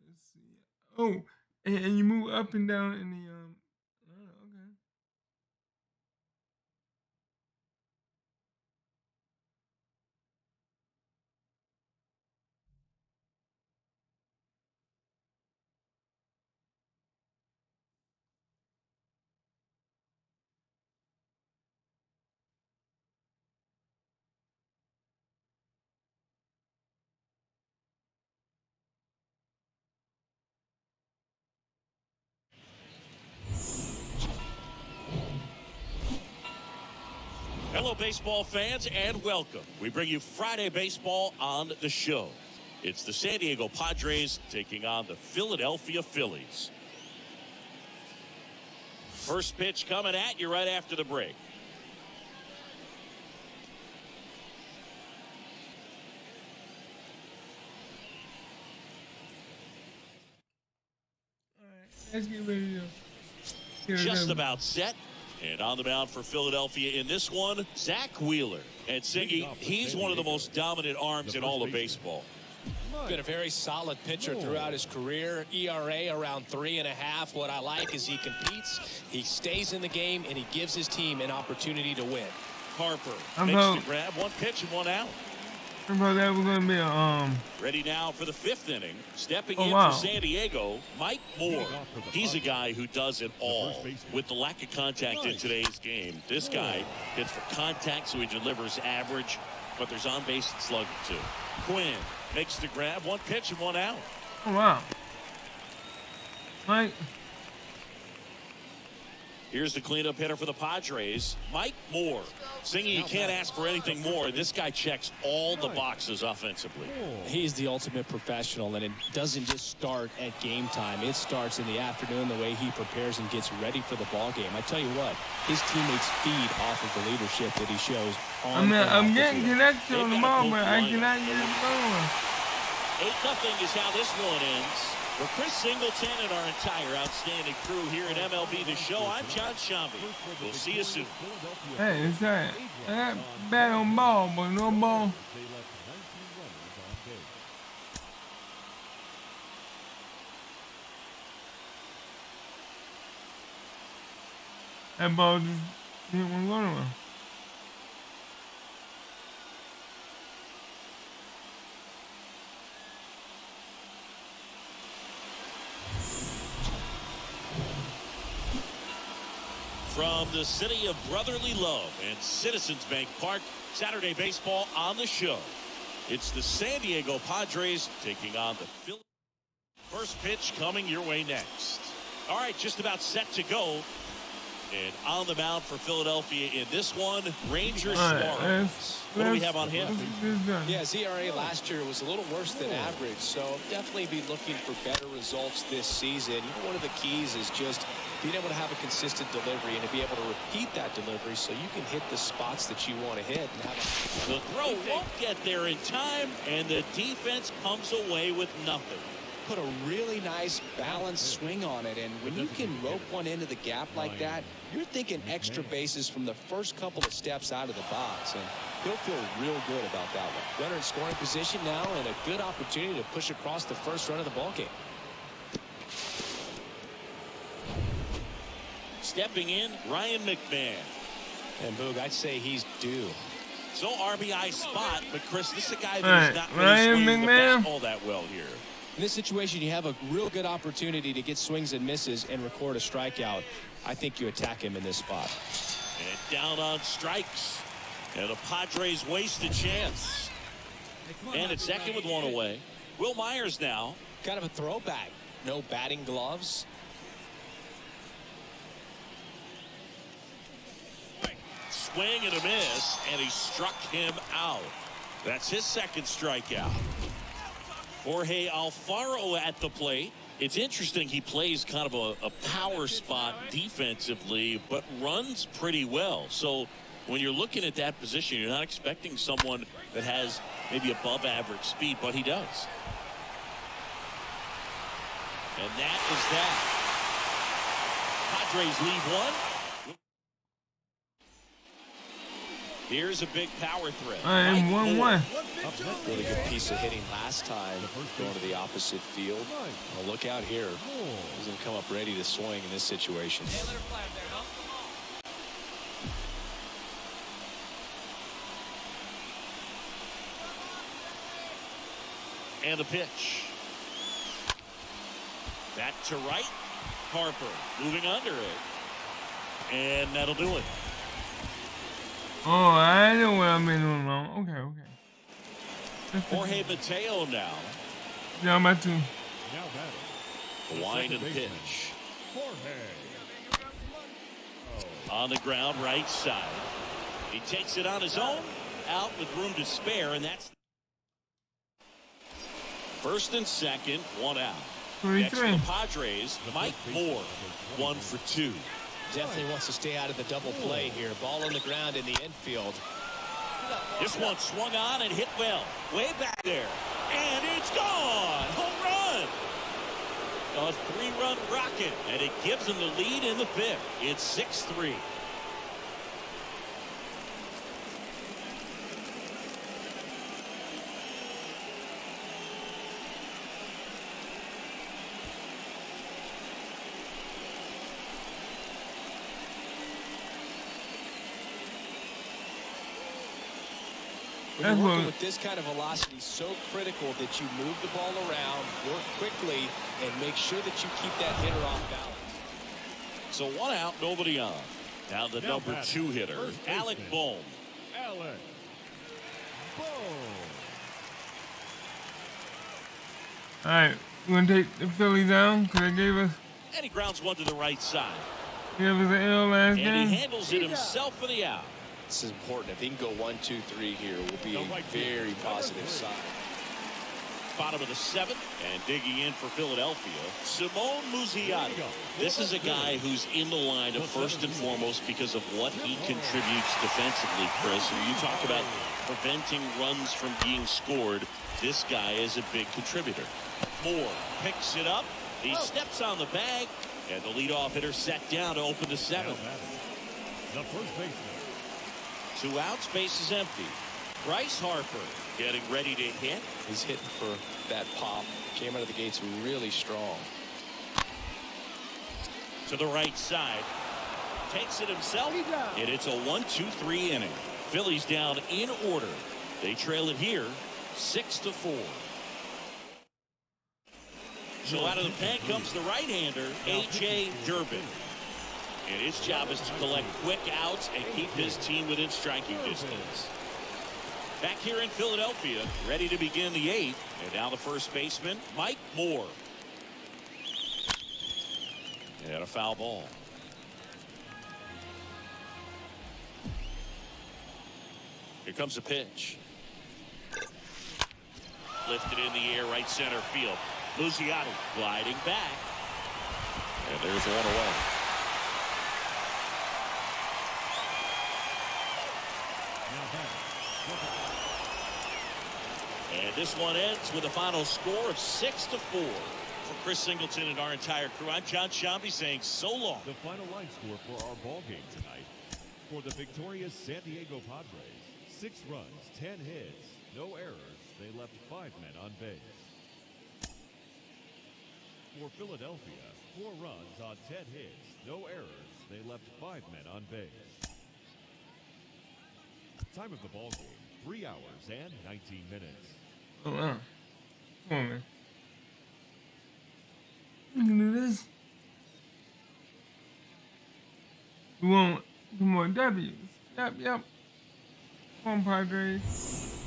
Let's see. Oh, and you move up and down in the oh, okay. Hello, baseball fans, and welcome. We bring you Friday Baseball on the show. It's the San Diego Padres taking on the Philadelphia Phillies. First pitch coming at you right after the break. All right, let's get ready to Just about set. And on the mound for Philadelphia in this one, Zach Wheeler. And Singy, he's one of the most dominant arms in all of baseball. Been a very solid pitcher throughout his career. ERA around 3.5. What I like is he competes, he stays in the game, and he gives his team an opportunity to win. Harper makes the grab, one pitch and one out. I thought that was gonna be Ready now for the 5th inning. Stepping in for San Diego, Mike Moore. He's a guy who does it all. With the lack of contact in today's game, this guy hits for contact, so he delivers average, but there's on base and slugging too. Quinn makes the grab, one pitch and one out. Oh wow. Mike. Here's the cleanup hitter for the Padres, Mike Moore. Singy, you can't ask for anything more. This guy checks all the boxes offensively. He's the ultimate professional, and it doesn't just start at game time. It starts in the afternoon, the way he prepares and gets ready for the ball game. I tell you what, his teammates feed off of the leadership that he shows on I'm getting connected on the ball, but I cannot get it going. 8-0 is how this one ends. For Chris Singleton and our entire outstanding crew here at MLB The Show, I'm John Shambi. We'll see you soon. Hey, it's that. I got bat on ball, but no ball. That ball just didn't want to go nowhere. From the city of brotherly love and Citizens Bank Park, Saturday baseball on the show. It's the San Diego Padres taking on the Phillies. First pitch coming your way next. All right, just about set to go. And on the mound for Philadelphia in this one, Ranger Suarez. What do we have on him? Yeah, his ERA last year was a little worse than average, so definitely be looking for better results this season. You know, one of the keys is just being able to have a consistent delivery and to be able to repeat that delivery so you can hit the spots that you want to hit. And have the throw won't get there in time, and the defense comes away with nothing. Put a really nice balanced swing on it, and when you can rope one into the gap like that, you're thinking extra bases from the first couple of steps out of the box, and he'll feel real good about that one. Runner in scoring position now, and a good opportunity to push across the first run of the ballgame. Stepping in, Ryan McMahon. And Boog, I'd say he's due. So RBI spot, but Chris, this is a guy that's not really swinging the bat all that well here. In this situation, you have a real good opportunity to get swings and misses and record a strikeout. I think you attack him in this spot. And down on strikes. And the Padres waste a chance. And it's second with one away. Will Myers now. Kind of a throwback. no batting gloves. Swing and a miss, and he struck him out. That's his second strikeout. Jorge Alfaro at the plate. It's interesting, he plays kind of a power spot defensively, but runs pretty well. So when you're looking at that position, you're not expecting someone that has maybe above average speed, but he does. And that is that. Padres lead one. Here's a big power threat. I am 1-1. Really good piece of hitting last time, going to the opposite field. Well, look out here. He's going to come up ready to swing in this situation. And the pitch. Back to right. Harper moving under it. And that'll do it. Oh, I know what I'm in on wrong. Okay. Jorge Mateo now. Yeah, I'm about to. Now batting. The wind and pitch. On the ground, right side. He takes it on his own. Out with room to spare, and that's first and second, one out. Next for the Padres, Mike Moore, 1 for 2. Definitely wants to stay out of the double play here. Ball on the ground in the infield. This one swung on and hit well. Way back there. And it's gone. Home run. A 3-run rocket. And it gives them the lead in the 5th. It's 6-3. When you're working with this kind of velocity, so critical that you move the ball around, work quickly, and make sure that you keep that hitter off balance. So 1 out, nobody on. Now the number 2 hitter, Alec Bohm. Alec Bohm. All right, we're going to take the Phillies down because they gave us. And he grounds one to the right side. Gave us an L last game. And he handles it himself for the out. This is important. If he can go 1, 2, 3 here, will be a very positive sign. Bottom of the 7th, and digging in for Philadelphia, Simone Muzziotti. This is a guy who's in the lineup first and foremost because of what he contributes defensively, Chris. And you talk about preventing runs from being scored. This guy is a big contributor. Moore picks it up. He steps on the bag, and the leadoff hitter set down to open the 7th. The first baseman. 2 outs, base is empty. Bryce Harper getting ready to hit. He's hitting for that pop. Came out of the gates really strong. To the right side. Takes it himself. And it's a 1-2-3 inning. Phillies down in order. They trail it here 6-4. So out of the pen comes the right-hander, A.J. Durbin. And his job is to collect quick outs and keep his team within striking distance. Back here in Philadelphia, ready to begin the 8th. And now the first baseman, Mike Moore. And a foul ball. Here comes a pitch. Lifted in the air, right center field. Muzziotti gliding back. And there's one away. And this one ends with a final score of 6-4. For Chris Singleton and our entire crew, I'm John Shambi saying so long. The final line score for our ball game tonight. For the victorious San Diego Padres, 6 runs, 10 hits, no errors. They left 5 men on base. For Philadelphia, 4 runs on 10 hits, no errors. They left 5 men on base. Time of the ball game, 3 hours and 19 minutes. Oh, wow. Come on, man. We can do this. We want some more W's. Yep. Come on, Padres.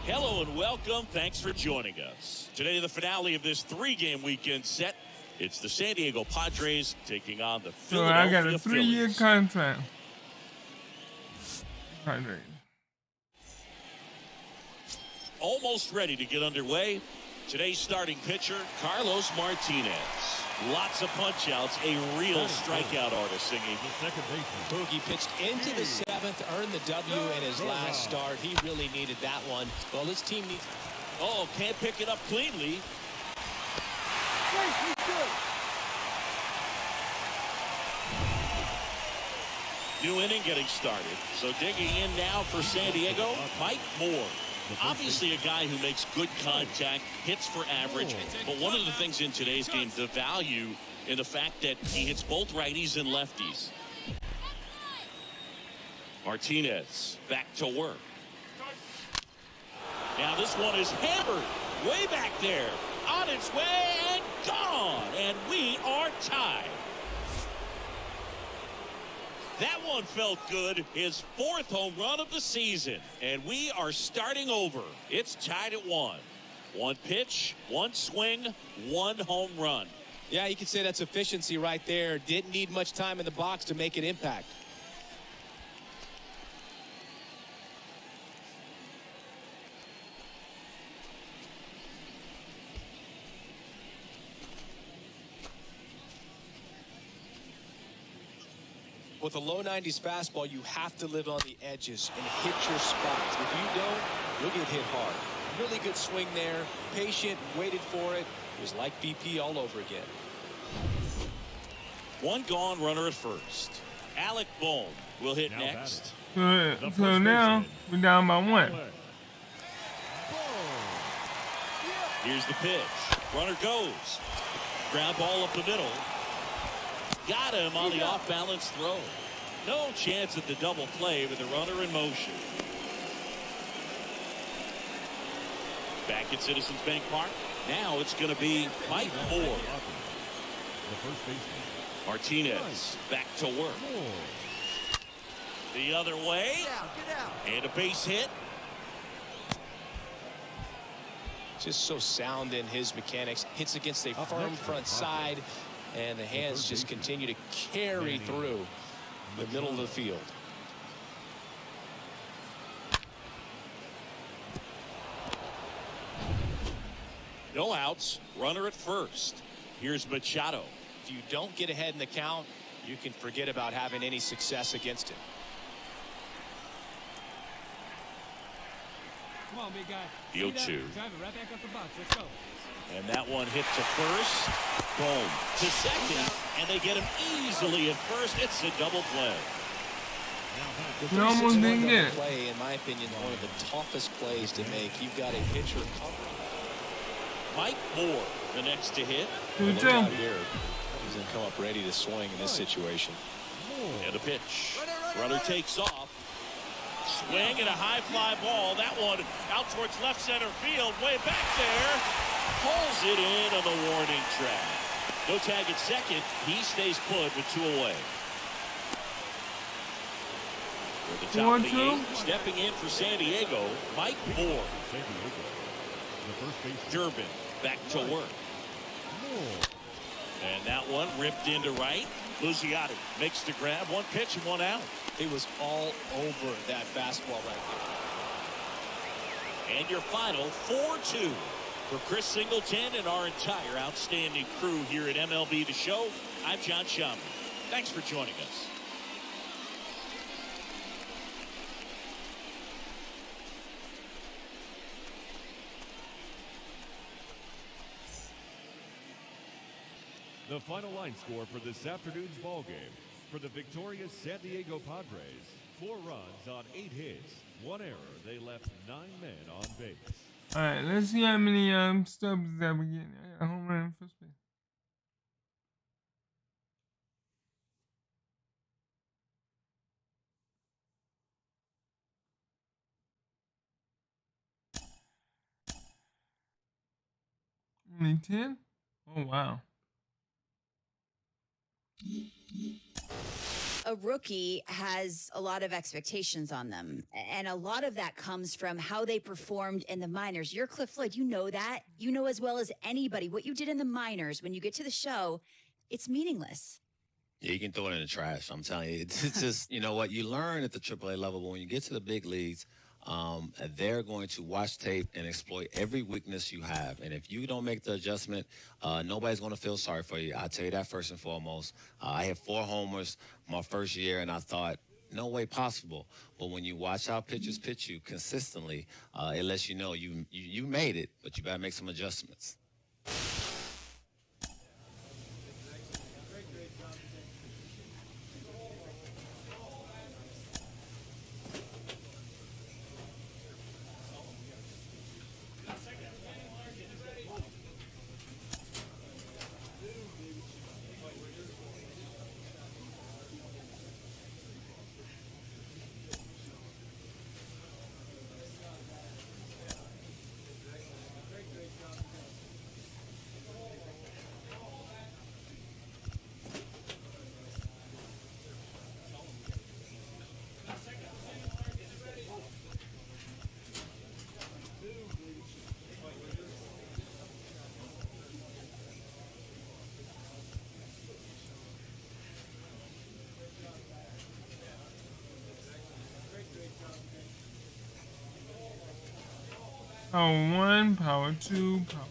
Hello and welcome. Thanks for joining us. Today, the finale of this 3-game weekend set. It's the San Diego Padres taking on the So Philadelphia I got a 3-year Phillies. contract. Padres. Almost ready to get underway. Today's starting pitcher, Carlos Martinez. Lots of punch-outs, a real strikeout artist singing. The second baseman. Boogie pitched into the 7th, earned the W in his last start. He really needed that one. Well, this team needs... Oh, can't pick it up cleanly. New inning getting started. So digging in now for San Diego, Mike Moore. Obviously a guy who makes good contact, hits for average. But one of the things in today's game, the value in the fact that he hits both righties and lefties. Martinez back to work. Now this one is hammered way back there. On its way and gone. And we are tied. That one felt good. His 4th home run of the season. And we are starting over. It's tied at 1. 1 pitch, 1 swing, 1 home run. Yeah, you could say that's efficiency right there. Didn't need much time in the box to make an impact. With a low 90s fastball, you have to live on the edges and hit your spots. If you don't, you'll get hit hard. Really good swing there. Patient, waited for it. It was like BP all over again. 1 gone, runner at first. Alec Bohm will hit Now next. So now we're down by 1. Here's the pitch. Runner goes. Ground ball up the middle. Got him on the off-balance throw. No chance at the double play with the runner in motion. Back at Citizens Bank Park. Now it's going to be Mike Moore. The first baseman. Martinez back to work. The other way. Get out. And a base hit. Just so sound in his mechanics. Hits against a firm front side. And the hands just continue to carry through the middle of the field. No outs. Runner at first. Here's Machado. If you don't get ahead in the count, you can forget about having any success against him. Come on, big guy. The 0-2. Drive it right back up the box. Let's go. And that one hit to first. Boom. To second. And they get him easily at first. It's a double play. You almost didn't get it. Play, in my opinion, one of the toughest plays to make. You've got a pitcher covered. Mike Moore, the next to hit. Look out here. He's going to come up ready to swing in this situation. And a pitch. Runner takes off. Swing and a high fly ball. That one out towards left center field. Way back there. Pulls it in on the warning track. No tag at second. He stays put with 2 away. At the top of the 8th, stepping in for San Diego, Mike Moore. Durbin back to work. And that one ripped into right. Luciati makes the grab. 1 pitch and 1 out. It was all over that fastball right there. And your final 4-2 for Chris Singleton and our entire outstanding crew here at MLB The Show. I'm John Schaumburg. Thanks for joining us. The final line score for this afternoon's ball game. For the victorious San Diego Padres, 4 runs on 8 hits, 1 error. They left 9 men on base. All right, let's see how many stubs that we get. I got a home run in first base. Only 10? Oh, wow. A a rookie has a lot of expectations on them. And a lot of that comes from how they performed in the minors. You're Cliff Floyd. You know that. You know as well as anybody what you did in the minors. When you get to the show, it's meaningless. Yeah, you can throw it in the trash. I'm telling you, it's just, you know what, you learn at the AAA level, but when you get to the big leagues, they're going to watch tape and exploit every weakness you have. And if you don't make the adjustment, nobody's going to feel sorry for you. I'll tell you that first and foremost. I had 4 homers my first year, and I thought, no way possible. But when you watch how pitchers pitch you consistently, it lets you know you made it, but you got to make some adjustments. Power 1, Power 2, Power.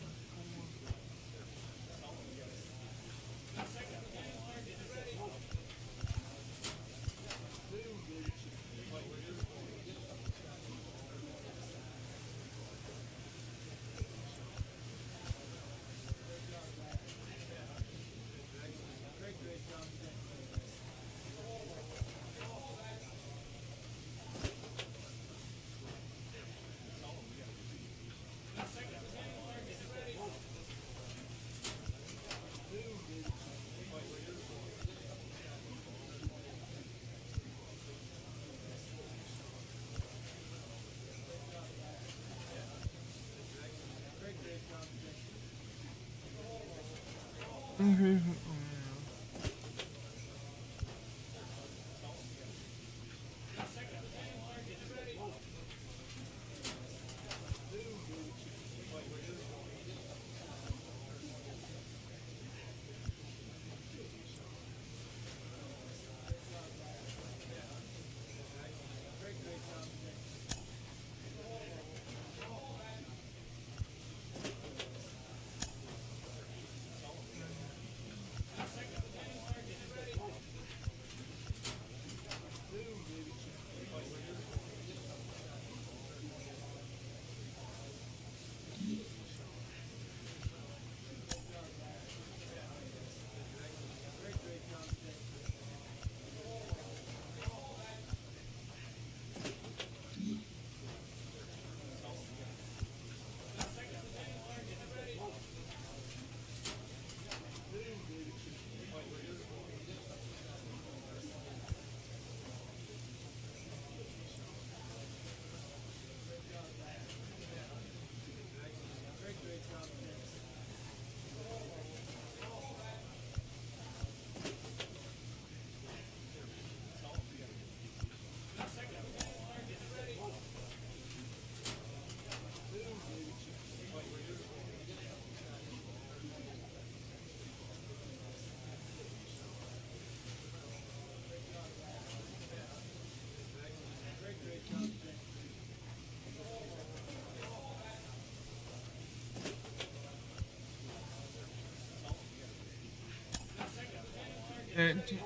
Okay.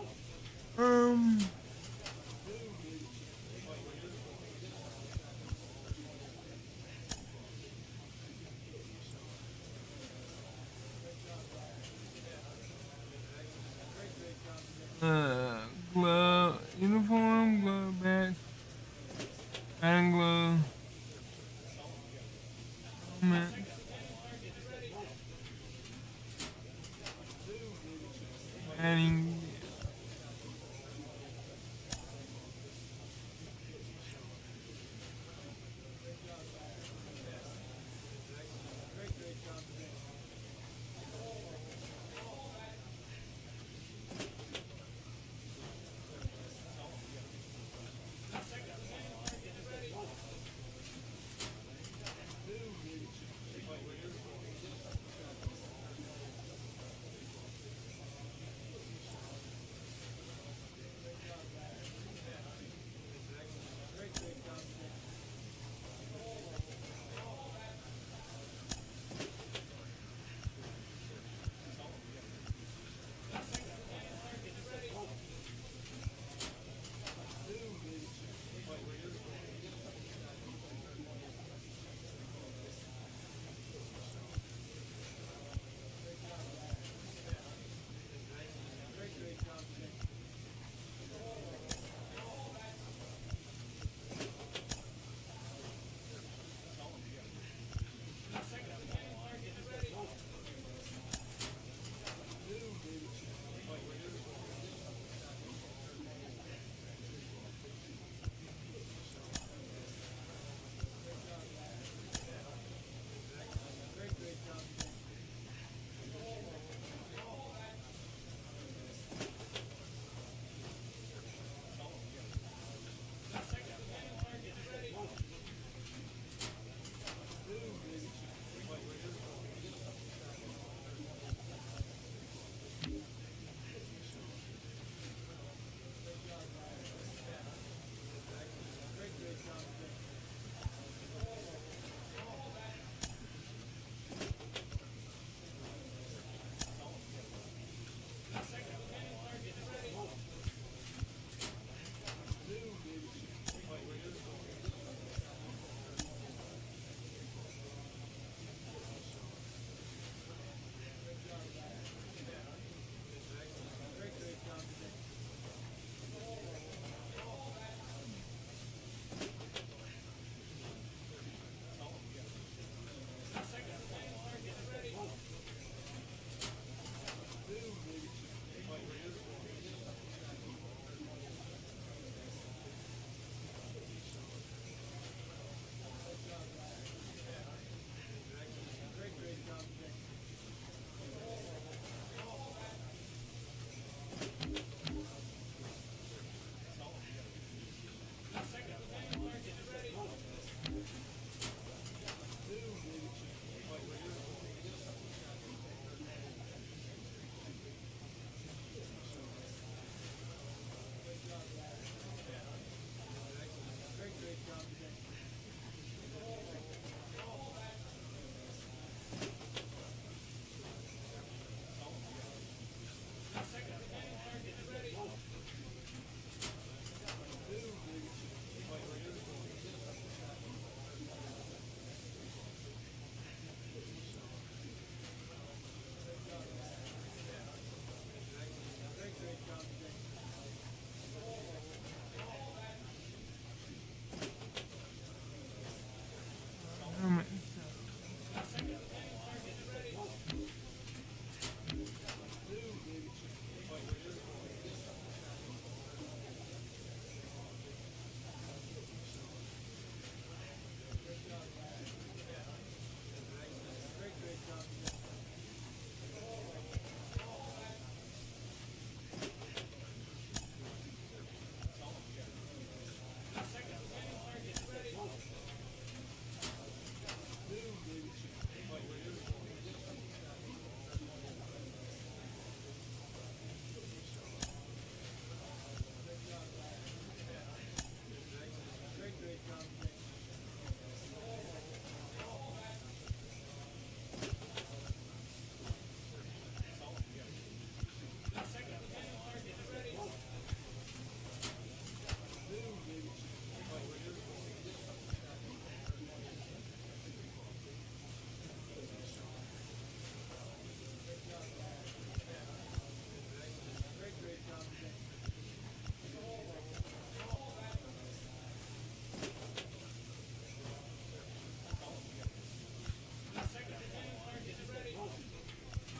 Um. Glove, uniform, glove, bat, batting glove, helmet, batting,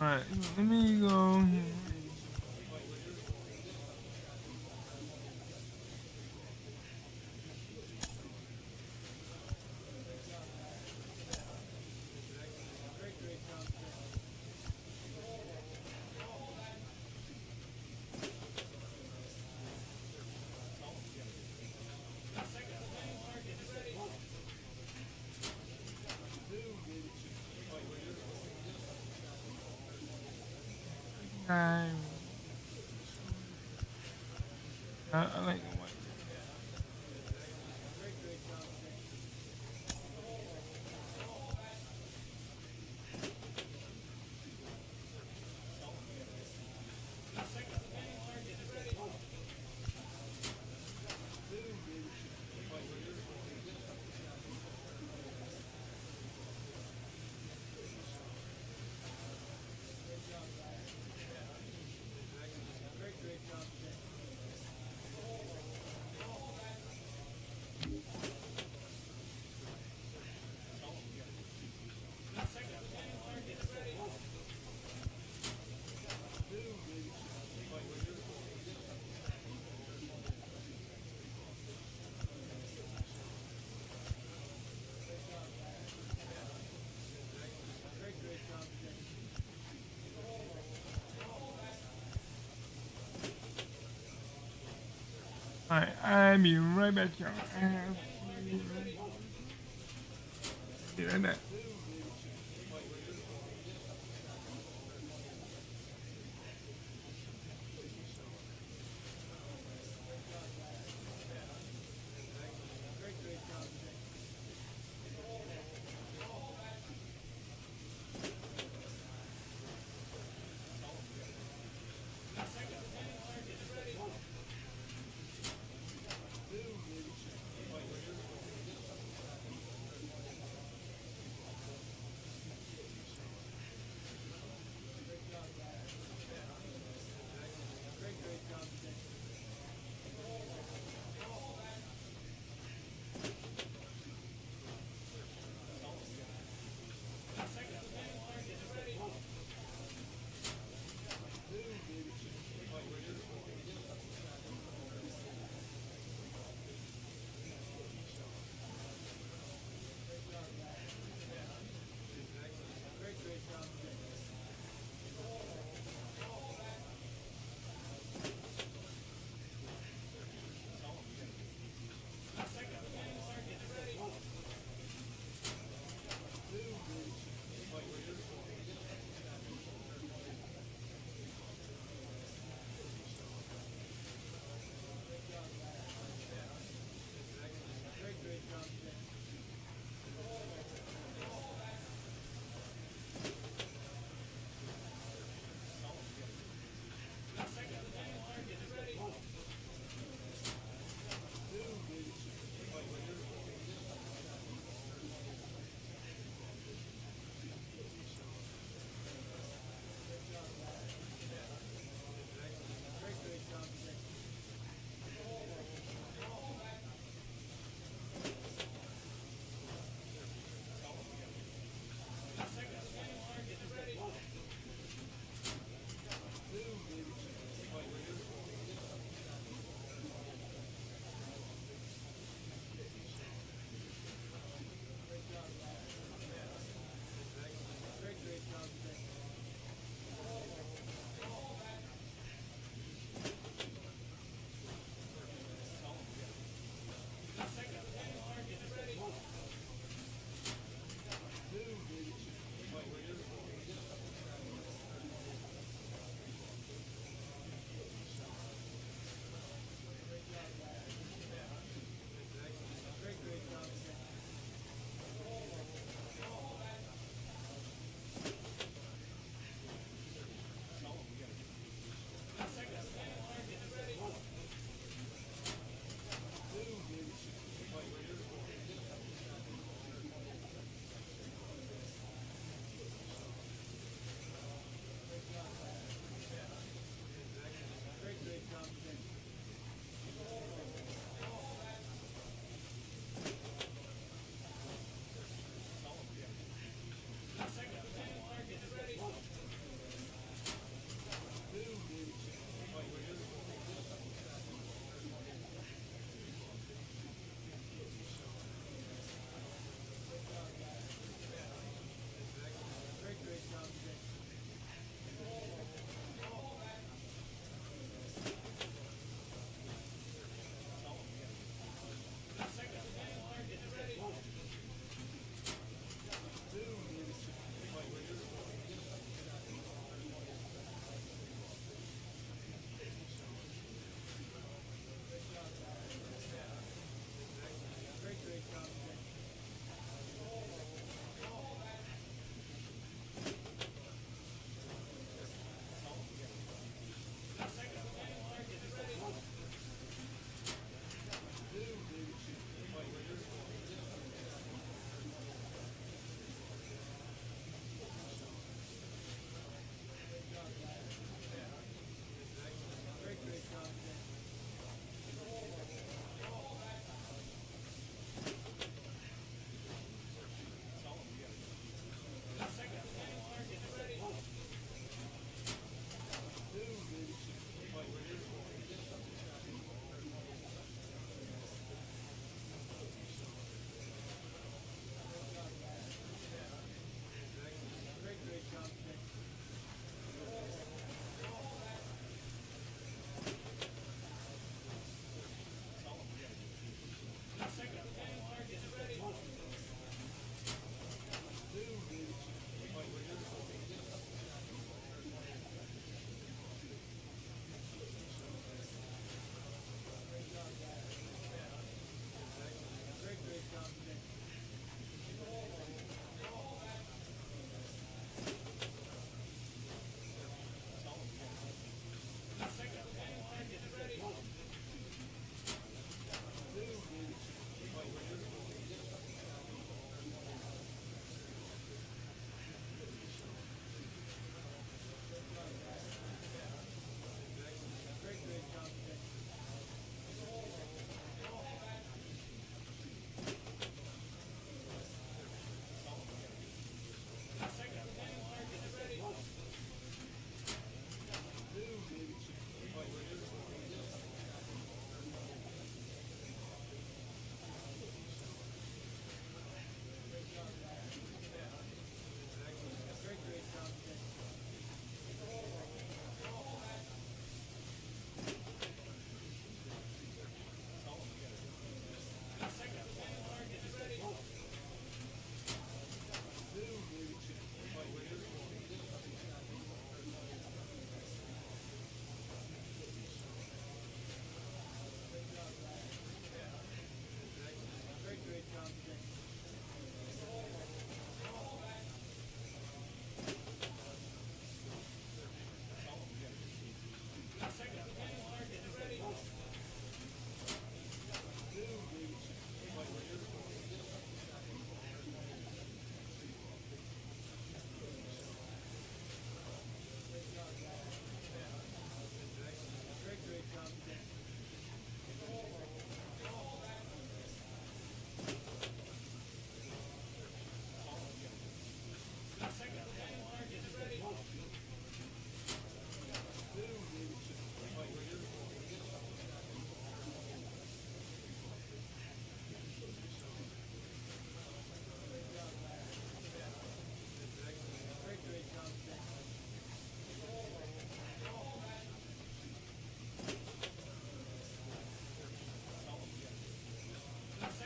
Alright, let me go here. I like the white. Alright, I'll be right back, y'all. Be right back.